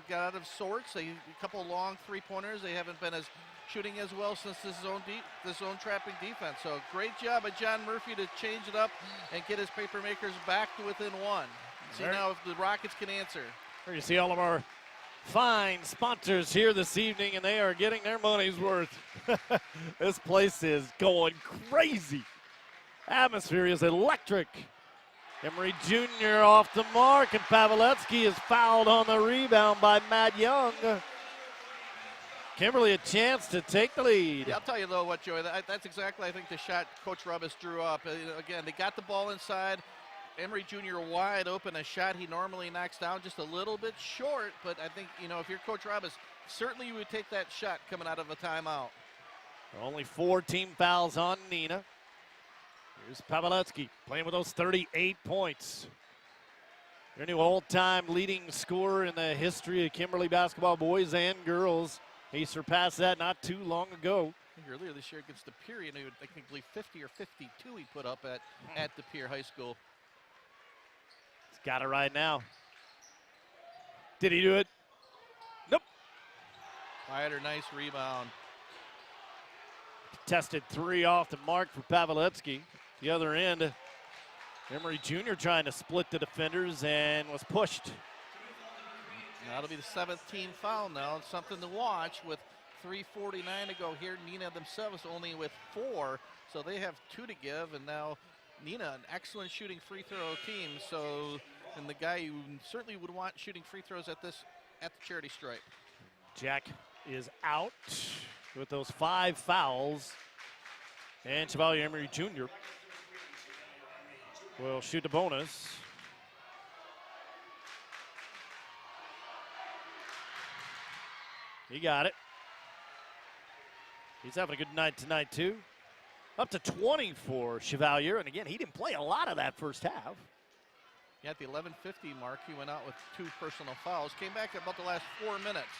got out of sorts. A couple of long 3-pointers. They haven't been shooting as well since this zone trapping defense. So great job by John Murphy to change it up and get his Papermakers back to within 1. See now if the Rockets can answer. Here you see all of our fine sponsors here this evening, and they are getting their money's worth. This place is going crazy. Atmosphere is electric. Emery Jr. off the mark, and Pawlowski is fouled on the rebound by Matt Young. Kimberly a chance to take the lead. Yeah, I'll tell you, though, what, Joey, that's exactly, I think, the shot Coach Rubbis drew up. Again, they got the ball inside. Emery Jr. wide open, a shot he normally knocks down just a little bit short, but I think, if you're Coach Rubbis, certainly you would take that shot coming out of a timeout. Only 4 team fouls on Neenah. Here's Pawlowski playing with those 38 points. Your new all-time leading scorer in the history of Kimberly basketball, boys and girls. He surpassed that not too long ago. I think earlier this year against De Pere, I believe 50 or 52 he put up at De Pere High School. He's got it right now. Did he do it? Nope. Ryder, nice rebound. Tested 3 off the mark for Pavletsky. The other end, Emery Jr. trying to split the defenders and was pushed. That'll be the 7th team foul now. It's something to watch with 3:49 to go here. Neenah themselves only with 4, so they have 2 to give. And now Neenah, an excellent shooting free throw team. So, and the guy you certainly would want shooting free throws at the charity stripe. Jack is out with those 5 fouls. And Chevalier Emery Jr. will shoot the bonus. He got it. He's having a good night tonight, too. Up to 20 for Chevalier. And again, he didn't play a lot of that first half. Yeah, at the 11:50 mark, he went out with 2 personal fouls. Came back at about the last 4 minutes.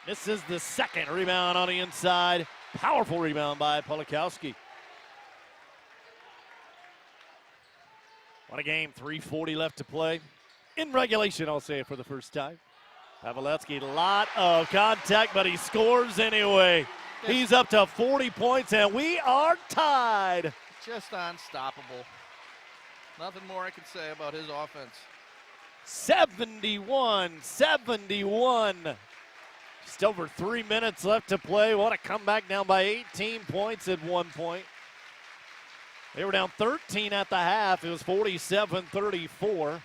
This is the second rebound on the inside. Powerful rebound by Polikowski. What a game, 3:40 left to play. In regulation, I'll say it for the first time. Pavletsky, a lot of contact, but he scores anyway. He's up to 40 points, and we are tied. Just unstoppable. Nothing more I can say about his offense. 71-71. Just over 3 minutes left to play. What a comeback, down by 18 points at one point. They were down 13 at the half. It was 47-34.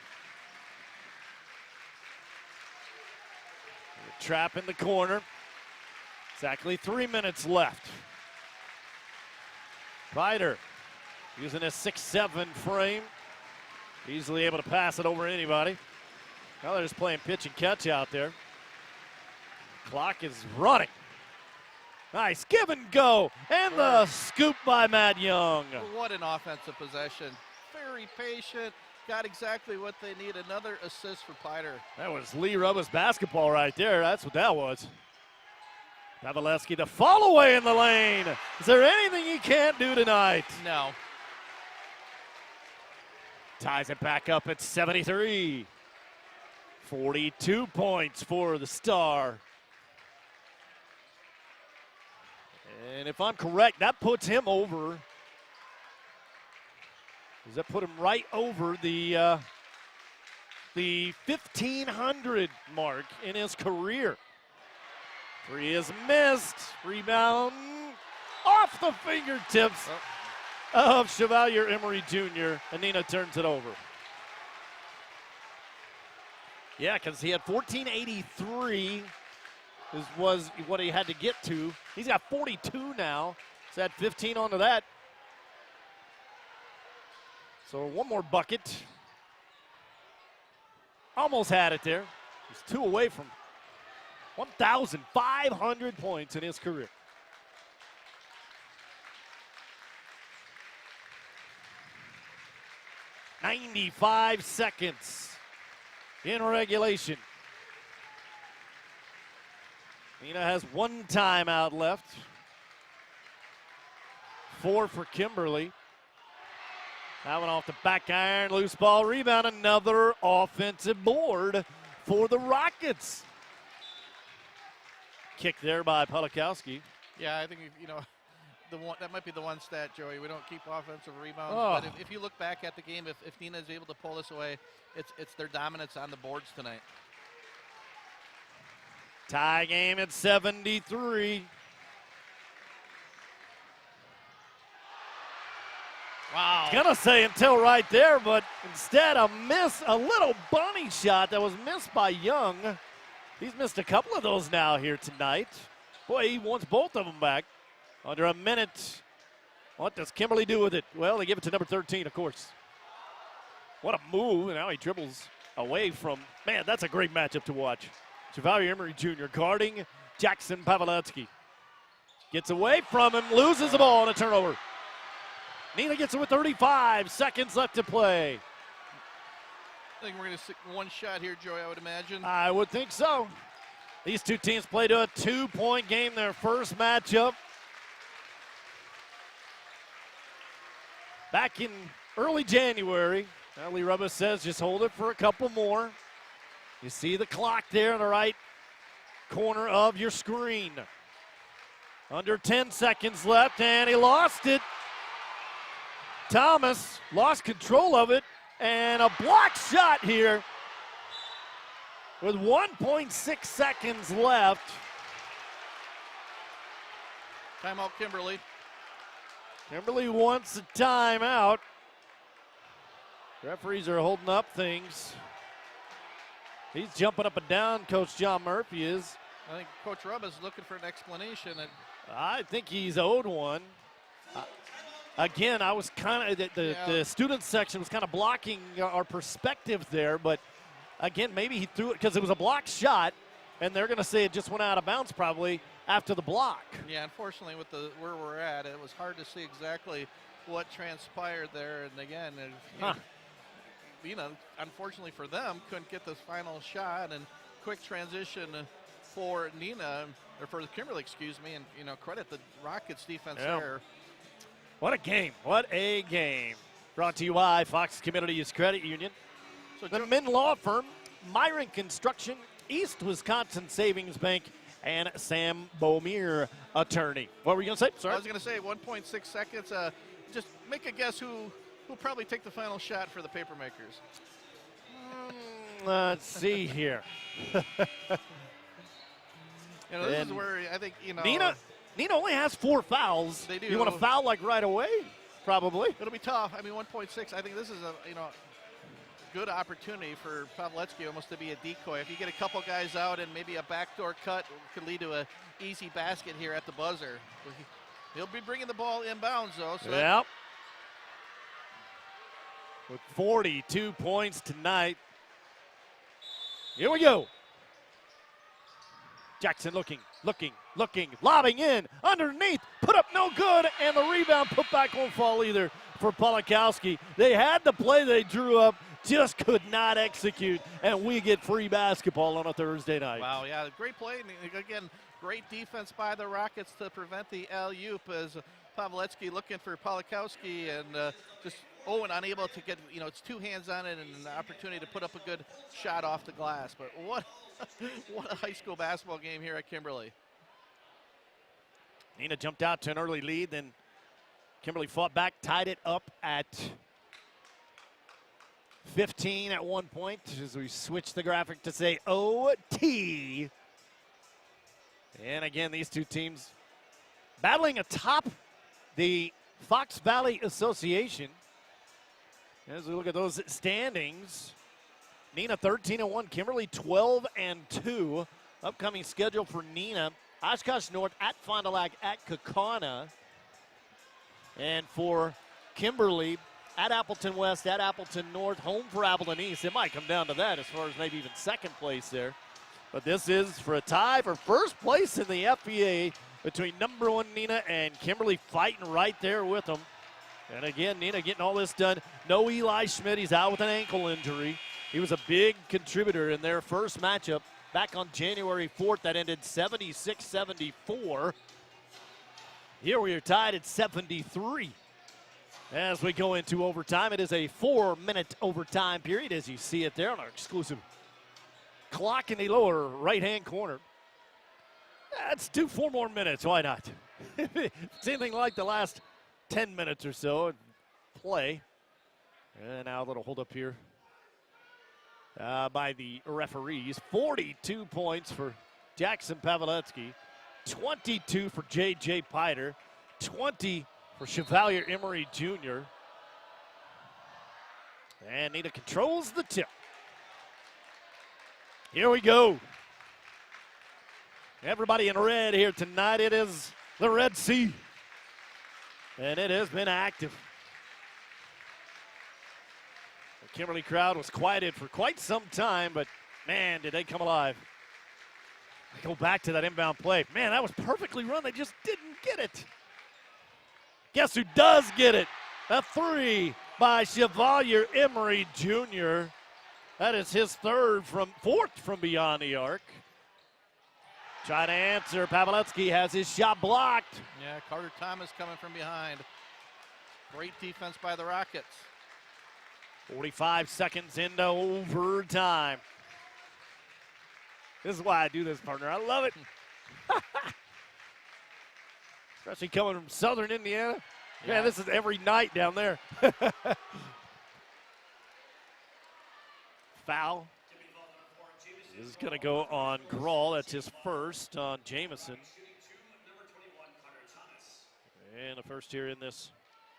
Trap in the corner. Exactly 3 minutes left. Ryder using a 6'7" frame. Easily able to pass it over anybody. Now they're just playing pitch and catch out there. Clock is running. Nice give and go. And the scoop by Matt Young. What an offensive possession. Very patient. Got exactly what they need. Another assist for Piter. That was Lee Rubba's basketball right there. That's what that was. Pavletsky, the fall away in the lane. Is there anything he can't do tonight? No. Ties it back up at 73. 42 points for the Star. And if I'm correct, that puts him over. Does that put him right over the 1,500 mark in his career? 3 is missed. Rebound off the fingertips of Chevalier Emery Jr. And Neenah turns it over. Yeah, because he had 1483 was what he had to get to. He's got 42 now. He's had 15 onto that. So one more bucket. Almost had it there. He's 2 away from 1,500 points in his career. "95 seconds in regulation. Neenah has 1 timeout left. 4 for Kimberly. That one off the back iron, loose ball rebound. Another offensive board for the Rockets. Kick there by Polikowski. Yeah, I think, that might be the one stat, Joey. We don't keep offensive rebounds. Oh. But if you look back at the game, if Neenah is able to pull this away, it's their dominance on the boards tonight. Tie game at 73. Wow. Gonna say until right there, but instead a little bunny shot that was missed by Young. He's missed a couple of those now here tonight. Boy, he wants both of them back. Under a minute. What does Kimberly do with it? Well, they give it to number 13, of course. What a move, and now he dribbles away from, man, that's a great matchup to watch. Chevalier Emery Jr. guarding Jackson Pavletsky. Gets away from him, loses the ball on a turnover. Neenah gets it with 35 seconds left to play. I think we're going to see one shot here, Joey, I would imagine. I would think so. These two teams played a 2-point game their first matchup. Back in early January. Lee Rubba says just hold it for a couple more. You see the clock there in the right corner of your screen. Under 10 seconds left, and he lost it. Thomas lost control of it, and a block shot here with 1.6 seconds left. Timeout, Kimberly. Kimberly wants a timeout. Referees are holding up things. He's jumping up and down, Coach John Murphy is. I think Coach Rubb is looking for an explanation. And I think he's owed one. Again, I was kind of, the student section was kind of blocking our perspective there, but again, maybe he threw it because it was a blocked shot, and they're going to say it just went out of bounds probably after the block. Yeah, unfortunately, with where we're at, it was hard to see exactly what transpired there. And again, unfortunately for them, couldn't get this final shot. And quick transition for Neenah, or for Kimberly, excuse me, and credit the Rockets defense there. What a game. What a game. Brought to you by Fox Communities Credit Union. So the Min Law Firm, Myron Construction, East Wisconsin Savings Bank, and Sam Bomir, attorney. What were you going to say? Sorry. I was going to say 1.6 seconds. Just make a guess who'll probably take the final shot for the Papermakers. Let's see here. This is where I think, Neenah only has 4 fouls. They do. You want to foul like right away? Probably. It'll be tough. I mean, 1.6. I think this is a good opportunity for Pavletsky almost to be a decoy. If you get a couple guys out and maybe a backdoor cut, could lead to an easy basket here at the buzzer. He'll be bringing the ball inbounds though. So yep. With 42 points tonight. Here we go. Jackson looking, lobbing in, underneath, put up no good, and the rebound put back won't fall either for Polakowski. They had the play they drew up, just could not execute, and we get free basketball on a Thursday night. Wow, yeah, great play. And again, great defense by the Rockets to prevent the alley-oop as Pavletsky looking for Polakowski and just Owen unable to get, it's 2 hands on it and an opportunity to put up a good shot off the glass. But what a high school basketball game here at Kimberly. Neenah jumped out to an early lead, then Kimberly fought back, tied it up at 15 at one point as we switch the graphic to say OT. And again, these two teams battling atop the Fox Valley Association. As we look at those standings, Neenah 13-1, Kimberly 12-2. Upcoming schedule for Neenah: Oshkosh North, at Fond du Lac, at Kaukauna. And for Kimberly, at Appleton West, at Appleton North, home for Appleton East. It might come down to that as far as maybe even second place there. But this is for a tie for first place in the FBA between number 1 Neenah and Kimberly, fighting right there with them. And again, Neenah getting all this done. No Eli Schmidt. He's out with an ankle injury. He was a big contributor in their first matchup back on January 4th that ended 76-74. Here we are tied at 73. As we go into overtime, it is a 4-minute overtime period, as you see it there on our exclusive clock in the lower right-hand corner. Let's do 4 more minutes. Why not? It's anything like the last 10 minutes or so in play. And now a little hold up here by the referees. 42 points for Jackson Pavletsky, 22 for J.J. Piter, 20 for Chevalier Emery Jr. And Neenah controls the tip. Here we go. Everybody in red here tonight. It is the Red Sea. And it has been active. The Kimberly crowd was quieted for quite some time, but man, did they come alive. Go back to that inbound play. Man, that was perfectly run. They just didn't get it. Guess who does get it? A 3 by Chevalier Emery Jr. That is his fourth from beyond the arc. Trying to answer. Pavletsky has his shot blocked. Yeah, Carter Thomas coming from behind. Great defense by the Rockets. 45 seconds into overtime. This is why I do this, partner. I love it. Especially coming from Southern Indiana. Yeah. Man, this is every night down there. Foul. This is going to go on Grawl. That's his first on Jamison. And the first here in this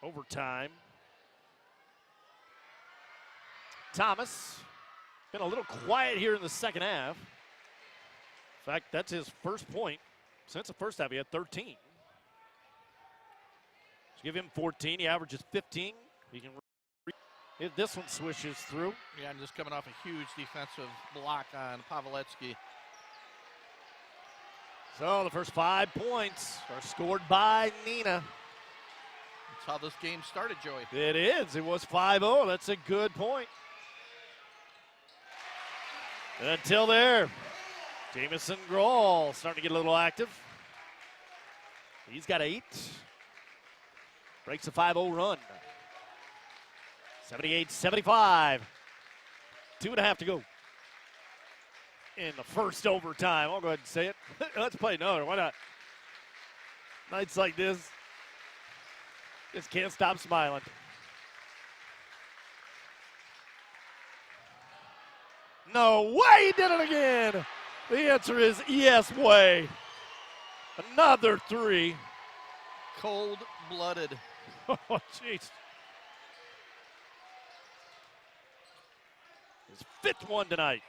overtime. Thomas been a little quiet here in the second half. In fact, that's his first point. Since the first half, he had 13. Give him 14. He averages 15. He can if this one swishes through. Yeah, and just coming off a huge defensive block on Pawelewski. So the first 5 points are scored by Neenah. That's how this game started, Joey. It is. It was 5-0. That's a good point. Until there, Jamison Grawl starting to get a little active. He's got 8. Breaks a 5-0 run. 78-75. 2.5 to go in the first overtime. I'll go ahead and say it. Let's play another. Why not? Nights like this, just can't stop smiling. No way, he did it again. The answer is yes way. Another 3. Cold-blooded. Oh, jeez. His 5th one tonight.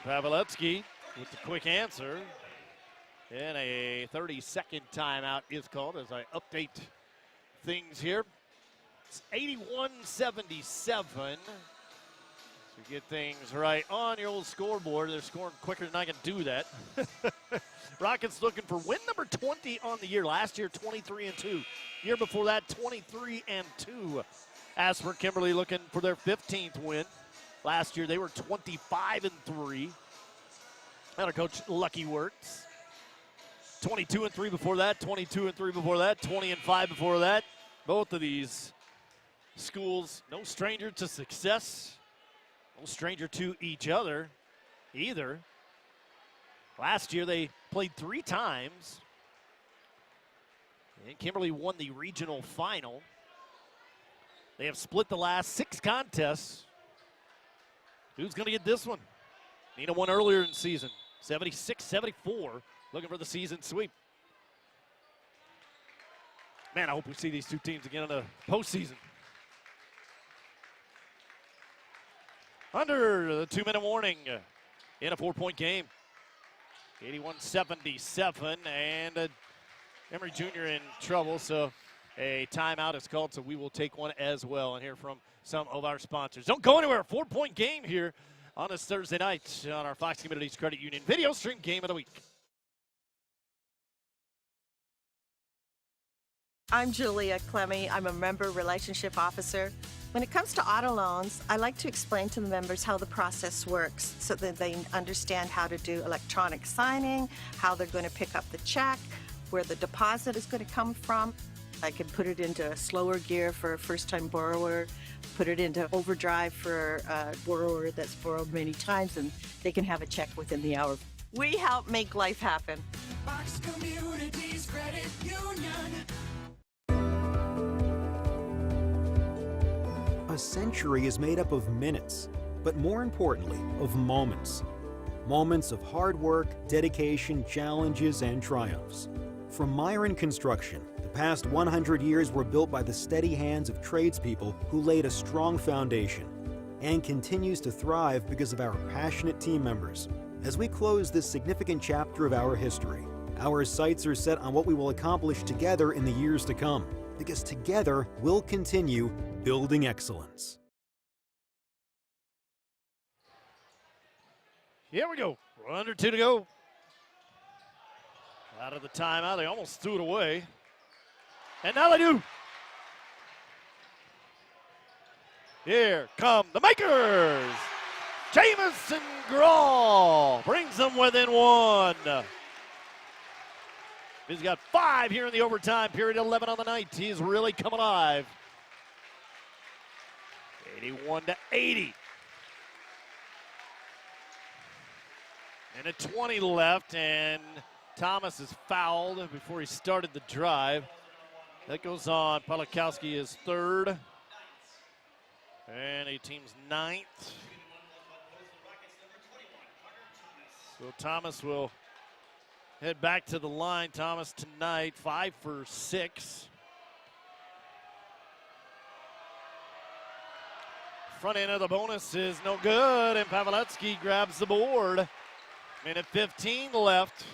Pawelewski with the quick answer. And a 30-second timeout is called as I update things here. It's 81-77. To get things right on your old scoreboard. They're scoring quicker than I can do that. Rockets looking for win number 20 on the year. Last year, 23-2. Year before that, 23-2. As for Kimberly, looking for their 15th win. Last year, they were 25-3. Our coach, Lucky Works. 22-3 before that, 22-3 before that, 20-5 before that. Both of these schools, no stranger to success. No stranger to each other either. Last year they played 3 times. And Kimberly won the regional final. They have split the last 6 contests. Who's going to get this one? Neenah won earlier in the season, 76-74, looking for the season sweep. Man, I hope we see these 2 teams again in the postseason. Under the 2-minute warning in a 4-point game. 81-77, and Emory Jr. in trouble, so a timeout is called, so we will take one as well and hear from some of our sponsors. Don't go anywhere. 4-point game here on this Thursday night on our Fox Communities Credit Union video stream game of the week. I'm Julia Clemmy. I'm a member relationship officer. When it comes to auto loans, I like to explain to the members how the process works so that they understand how to do electronic signing, how they're going to pick up the check, where the deposit is going to come from. I can put it into slower gear for a first-time borrower, put it into overdrive for a borrower that's borrowed many times, and they can have a check within the hour. We help make life happen. Fox Communities Credit Union. A century is made up of minutes, but more importantly, of moments. Moments of hard work, dedication, challenges, and triumphs. From Myron Construction, the past 100 years were built by the steady hands of tradespeople who laid a strong foundation, and continues to thrive because of our passionate team members. As we close this significant chapter of our history, our sights are set on what we will accomplish together in the years to come, because together we'll continue building excellence. Here we go. Under 2 to go. Out of the timeout. They almost threw it away. And now they do. Here come the makers. Jamison Grawl brings them within 1. He's got 5 here in the overtime period, 11 on the night. He's really come alive. 81-80. And a 20 left, and Thomas is fouled before he started the drive. That goes on. Polakowski is third. And a team's ninth. So Thomas will head back to the line. Thomas tonight, 5 for 6. Front end of the bonus is no good, and Pawlowski grabs the board. Minute 15 left.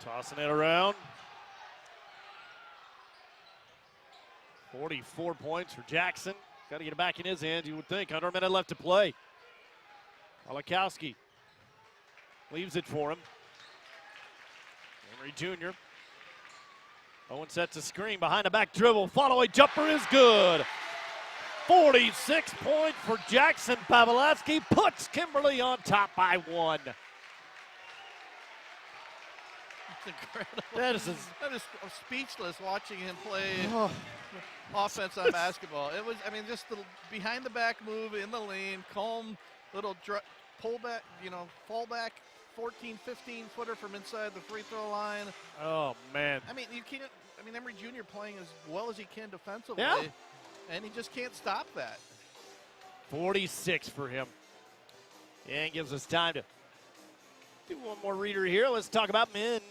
Tossing it around. 44 points for Jackson. Got to get it back in his hands, you would think. Under a minute left to play. Polakowski leaves it for him. Henry Jr. Owen sets a screen behind the back dribble. Follow-away jumper is good. 46 points for Jackson. Pawlowski puts Kimberly on top by 1. Incredible. I'm just speechless watching him play offense on basketball. It was, I mean, just the behind the back move in the lane, calm little pull back, fall back, 14, 15 footer from inside the free throw line. Oh, man. I mean, you can't, Emory Jr. playing as well as he can defensively, and he just can't stop that. 46 for him. And gives us time to do one more reader here. Let's talk about men.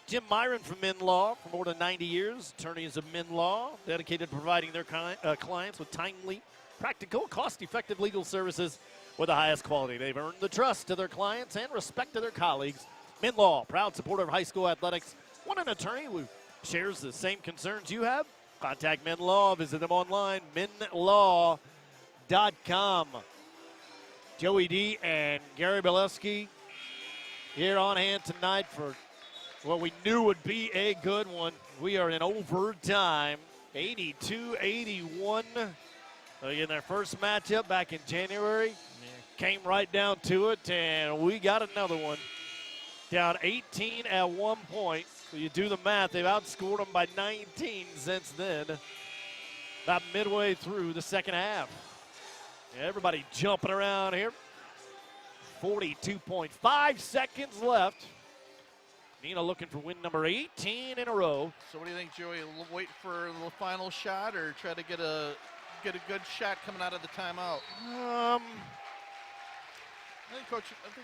Jim Myron from Min Law for more than 90 years. Attorneys of Min Law, dedicated to providing their clients with timely, practical, cost-effective legal services with the highest quality. They've earned the trust of their clients and respect of their colleagues. Min Law, proud supporter of high school athletics. Want an attorney who shares the same concerns you have? Contact Min Law. Visit them online, minlaw.com. Joey D and Gary Bileski here on hand tonight for what we knew would be a good one. We are in overtime, 82-81. In their first matchup back in January, came right down to it, and we got another one. Down 18 at one point. So you do the math, they've outscored them by 19 since then. About midway through the second half. Everybody jumping around here. 42.5 seconds left. Neenah looking for win number 18 in a row. So what do you think, Joey? Wait for the final shot or try to get a good shot coming out of the timeout? I think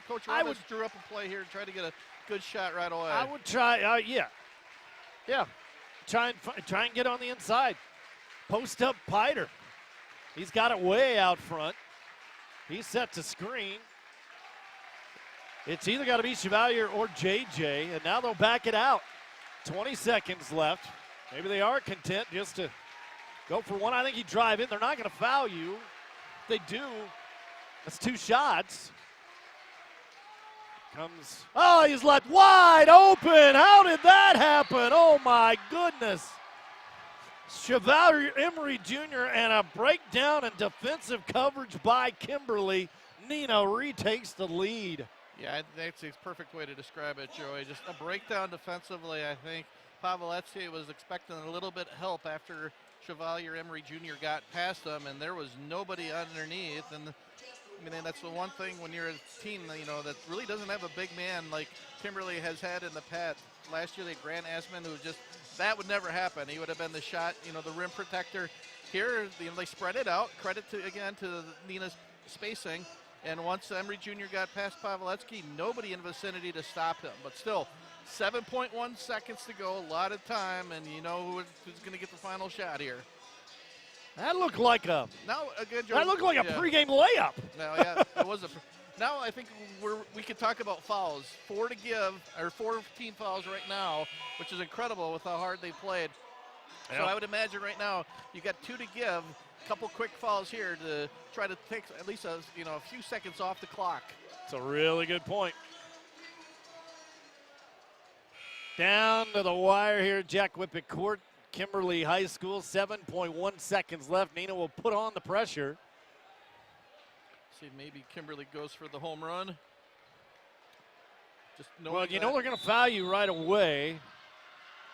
Coach Roberts drew up a play here and try to get a good shot right away. I would try, yeah. Try and get on the inside. Post up Piter. He's got it way out front. He sets a screen. It's either got to be Chevalier or JJ, and now they'll back it out. 20 seconds left. Maybe they are content just to go for one. I think you drive in. They're not going to foul you. If they do, that's 2 shots. He's left wide open. How did that happen? Oh, my goodness. Chevalier Emory Jr. and a breakdown and defensive coverage by Kimberly. Neenah retakes the lead. Yeah, that's a perfect way to describe it, Joey. Just a breakdown defensively. I think Pawlowski was expecting a little bit of help after Chevalier Emory Jr. got past them, and there was nobody underneath. And that's the one thing when you're a team, that really doesn't have a big man like Kimberly has had in the past. Last year they had Grant Asman, who that would never happen. He would have been the shot, the rim protector. Here, they spread it out. Credit to Neenah's spacing. And once Emory Jr. got past Pawlowski, nobody in vicinity to stop him. But still, 7.1 seconds to go, a lot of time, and who's going to get the final shot here. That looked like a pregame layup. No, yeah, it was now I think we could talk about fouls. 14 fouls right now, which is incredible with how hard they played. Yep. So I would imagine right now you got 2 to give. A couple quick fouls here to try to take at least a few seconds off the clock. It's a really good point. Down to the wire here, Jack Whippet Court, Kimberly High School, 7.1 seconds left. Neenah will put on the pressure. See if maybe Kimberly goes for the home run. They're going to foul you right away.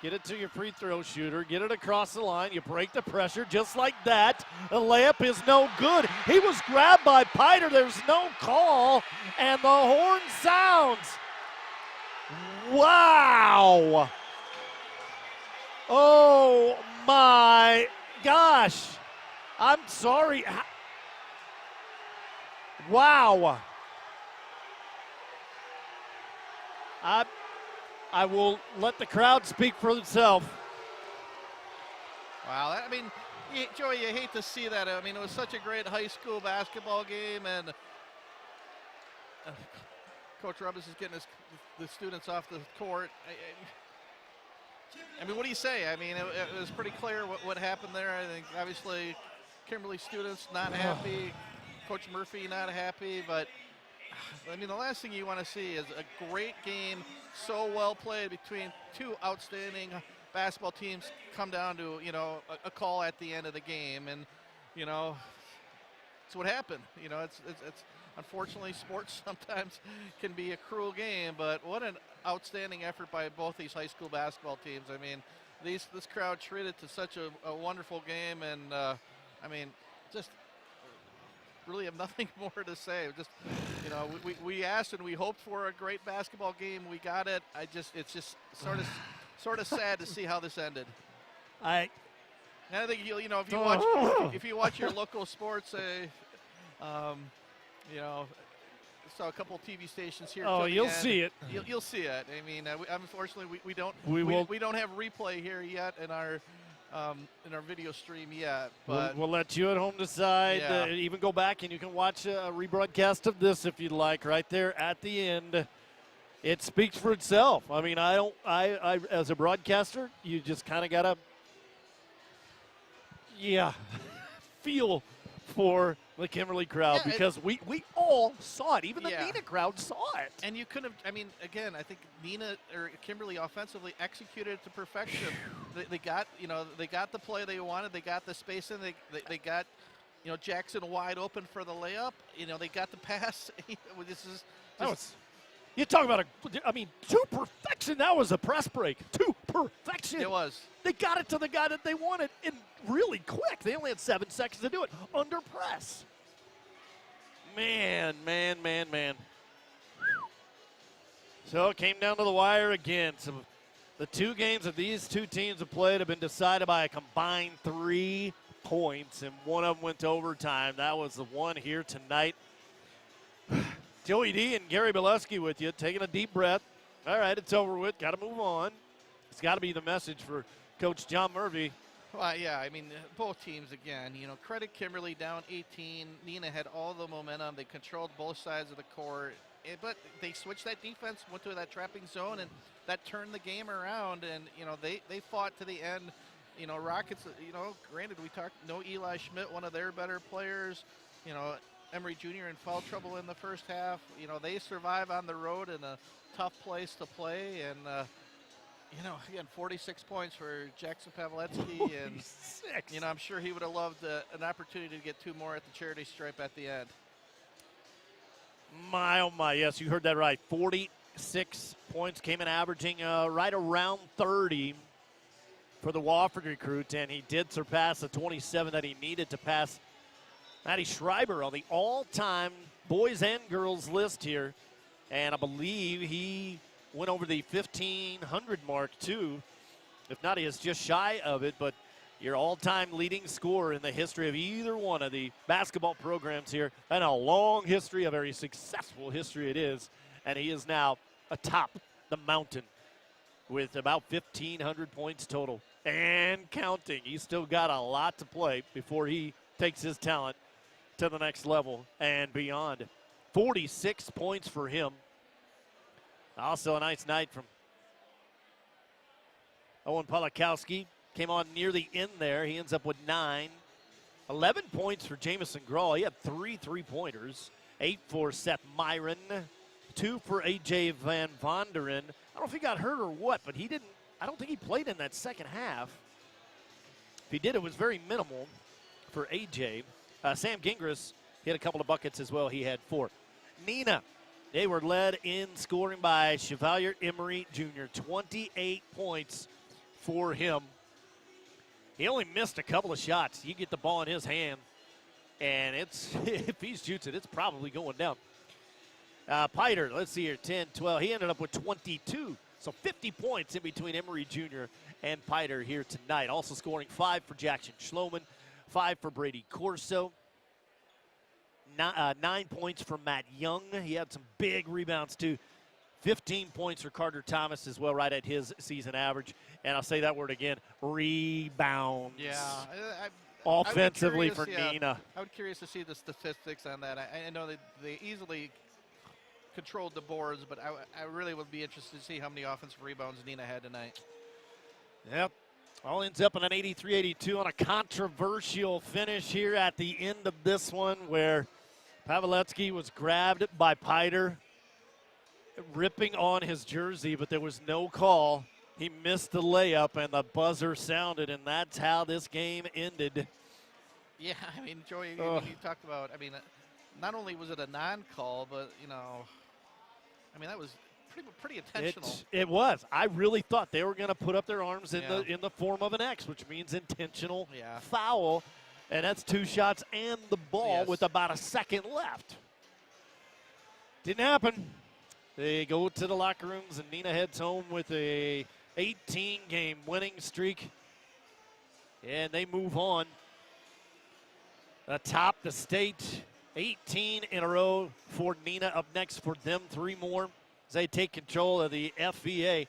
Get it to your free throw shooter. Get it across the line. You break the pressure just like that. The layup is no good. He was grabbed by Piter. There's no call, and the horn sounds. Wow. Oh, my gosh. I'm sorry. Wow. I will let the crowd speak for itself. Wow, I mean, Joey, you hate to see that. I mean, it was such a great high school basketball game, and Coach Rubbis is getting the students off the court. I mean, what do you say? I mean, it was pretty clear what happened there. I think, obviously, Kimberly students not happy, Coach Murphy not happy, but I mean, the last thing you want to see is a great game, so well played between two outstanding basketball teams come down to, you know, a call at the end of the game. And, you know, it's what happened. You know, it's unfortunately, sports sometimes can be a cruel game, but what an outstanding effort by both these high school basketball teams. I mean, this crowd treated to such a wonderful game, and, I mean, just really have nothing more to say. Just, you know, we asked and we hoped for a great basketball game. We got it. It's just sort of sad to see how this ended. And I think you know if you watch your local sports, you know, saw a couple of TV stations here. Oh, you'll see it. You'll see it. I mean, unfortunately, we don't have replay here yet in our video stream yet, but we'll let you at home decide. Yeah. Even go back and you can watch a rebroadcast of this if you'd like. Right there at the end, it speaks for itself. I mean, I as a broadcaster, you just kind of gotta, feel for the Kimberly crowd, because we all saw it. Even the Neenah crowd saw it. And you couldn't have, I mean, again, I think Neenah or Kimberly offensively executed it to perfection. They got the play they wanted. They got the space in. They got, you know, Jackson wide open for the layup. You know, they got the pass. You talk about to perfection. That was a press break. To perfection. It was. They got it to the guy that they wanted in really quick. They only had 7 seconds to do it under press. Man. So it came down to the wire again. So the 2 games that these 2 teams have played have been decided by a combined 3 points, and one of them went to overtime. That was the one here tonight. Joey D and Gary Bileski with you, taking a deep breath. All right, it's over with. Got to move on. It's got to be the message for Coach John Murphy. Well, yeah, I mean, both teams, again, you know, credit Kimberly down 18. Neenah had all the momentum. They controlled both sides of the court. But they switched that defense, went to that trapping zone, and that turned the game around. And, you know, they fought to the end. You know, Rockets, you know, granted, we talked, no Eli Schmidt, one of their better players. You know, Emery Jr. in foul trouble in the first half. You know, they survive on the road in a tough place to play. And, you know, again, 46 points for Jackson Pavletsky. And, you know, I'm sure he would have loved an opportunity to get 2 more at the charity stripe at the end. My, oh my, yes, you heard that right. 46 points, came in averaging right around 30 for the Wofford recruit, and he did surpass the 27 that he needed to pass Matty Schreiber on the all-time boys and girls list here. And I believe he went over the 1,500 mark, too. If not, he is just shy of it, but your all-time leading scorer in the history of either one of the basketball programs here, and a long history, a very successful history it is, and he is now atop the mountain with about 1,500 points total and counting. He's still got a lot to play before he takes his talent to the next level and beyond. 46 points for him. Also a nice night from Owen Polakowski. Came on near the end there. He ends up with 9. 11 points for Jamison Grawl. He had 3 3-pointers. 8 for Seth Myron. 2 for A.J. Van Vonderen. I don't know if he got hurt or what, but he didn't. I don't think he played in that second half. If he did, it was very minimal for A.J. Sam Gingras hit a couple of buckets as well. He had 4. Neenah, they were led in scoring by Chevalier Emery Jr. 28 points for him. He only missed a couple of shots. You get the ball in his hand, and it's if he shoots it, it's probably going down. Piter, let's see here, 10, 12. He ended up with 22. So 50 points in between Emery Jr. and Piter here tonight. Also scoring 5 for Jackson Schloman, 5 for Brady Corso. 9 points for Matt Young. He had some big rebounds, too. 15 points for Carter Thomas as well, right at his season average. And I'll say that word again, rebounds. Yeah. Offensively for Neenah. I would be curious to see the statistics on that. I know they easily controlled the boards, but I really would be interested to see how many offensive rebounds Neenah had tonight. Yep. All ends up in an 83-82 on a controversial finish here at the end of this one where Pawelewski was grabbed by Piter, ripping on his jersey, but there was no call. He missed the layup, and the buzzer sounded, and that's how this game ended. Yeah, I mean, Joey, you talked about, I mean, not only was it a non-call, but, you know, I mean, that was pretty intentional. It was. I really thought they were going to put up their arms in the form of an X, which means intentional foul. And that's 2 shots and the ball with about a second left. Didn't happen. They go to the locker rooms, and Neenah heads home with a 18-game winning streak. And they move on atop the state. 18 in a row for Neenah. Up next for them, 3 more as they take control of the FVA.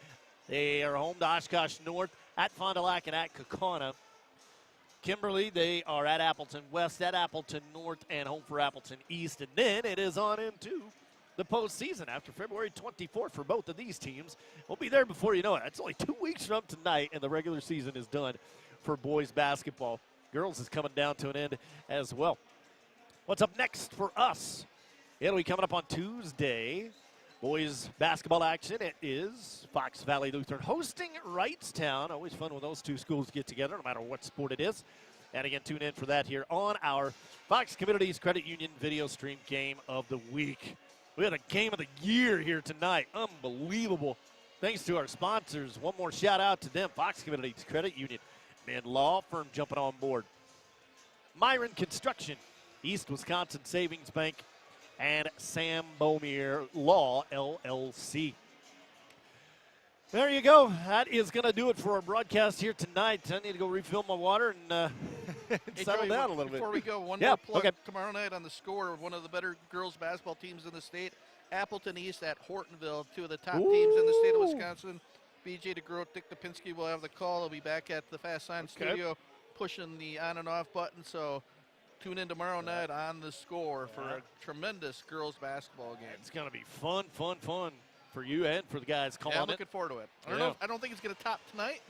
They are home to Oshkosh North, at Fond du Lac, and at Kaukauna. Kimberly, they are at Appleton West, at Appleton North, and home for Appleton East. And then it is on into the postseason after February 24th for both of these teams. We'll be there before you know it. It's only 2 weeks from tonight, and the regular season is done for boys basketball. Girls is coming down to an end as well. What's up next for us? It'll be coming up on Tuesday. Boys basketball action. It is Fox Valley Lutheran hosting Wrightstown. Always fun when those two schools get together, no matter what sport it is. And again, tune in for that here on our Fox Communities Credit Union video stream game of the week. We had a game of the year here tonight. Unbelievable. Thanks to our sponsors. One more shout out to them, Fox Communities Credit Union and law firm jumping on board. Myron Construction, East Wisconsin Savings Bank, and Sam Beaumier Law, LLC. There you go. That is going to do it for our broadcast here tonight. I need to go refill my water and settle down a little bit. Before we go, one more plug. Tomorrow night on the Score, one of the better girls basketball teams in the state, Appleton East at Hortonville, 2 of the top teams in the state of Wisconsin. BJ DeGroat, Dick Lipinski will have the call. He'll be back at the Fast Sign Studio pushing the on and off button. So tune in tomorrow night on the Score for a tremendous girls basketball game. It's going to be fun for you and for the guys calling I'm looking forward to it. I don't think it's going to top tonight.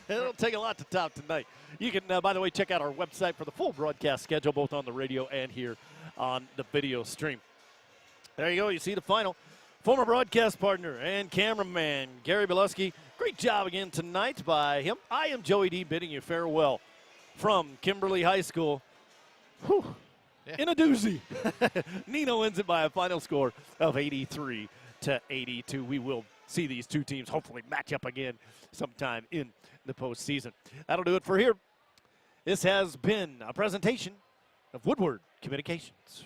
It'll take a lot to top tonight. You can, by the way, check out our website for the full broadcast schedule, both on the radio and here on the video stream. There you go. You see the final. Former broadcast partner and cameraman Gary Bileski. Great job again tonight by him. I am Joey D bidding you farewell from Kimberly High School. Whew. In a doozy. Neenah wins it by a final score of 83-82. We will see these two teams hopefully match up again sometime in the postseason. That'll do it for here. This has been a presentation of Woodward Communications.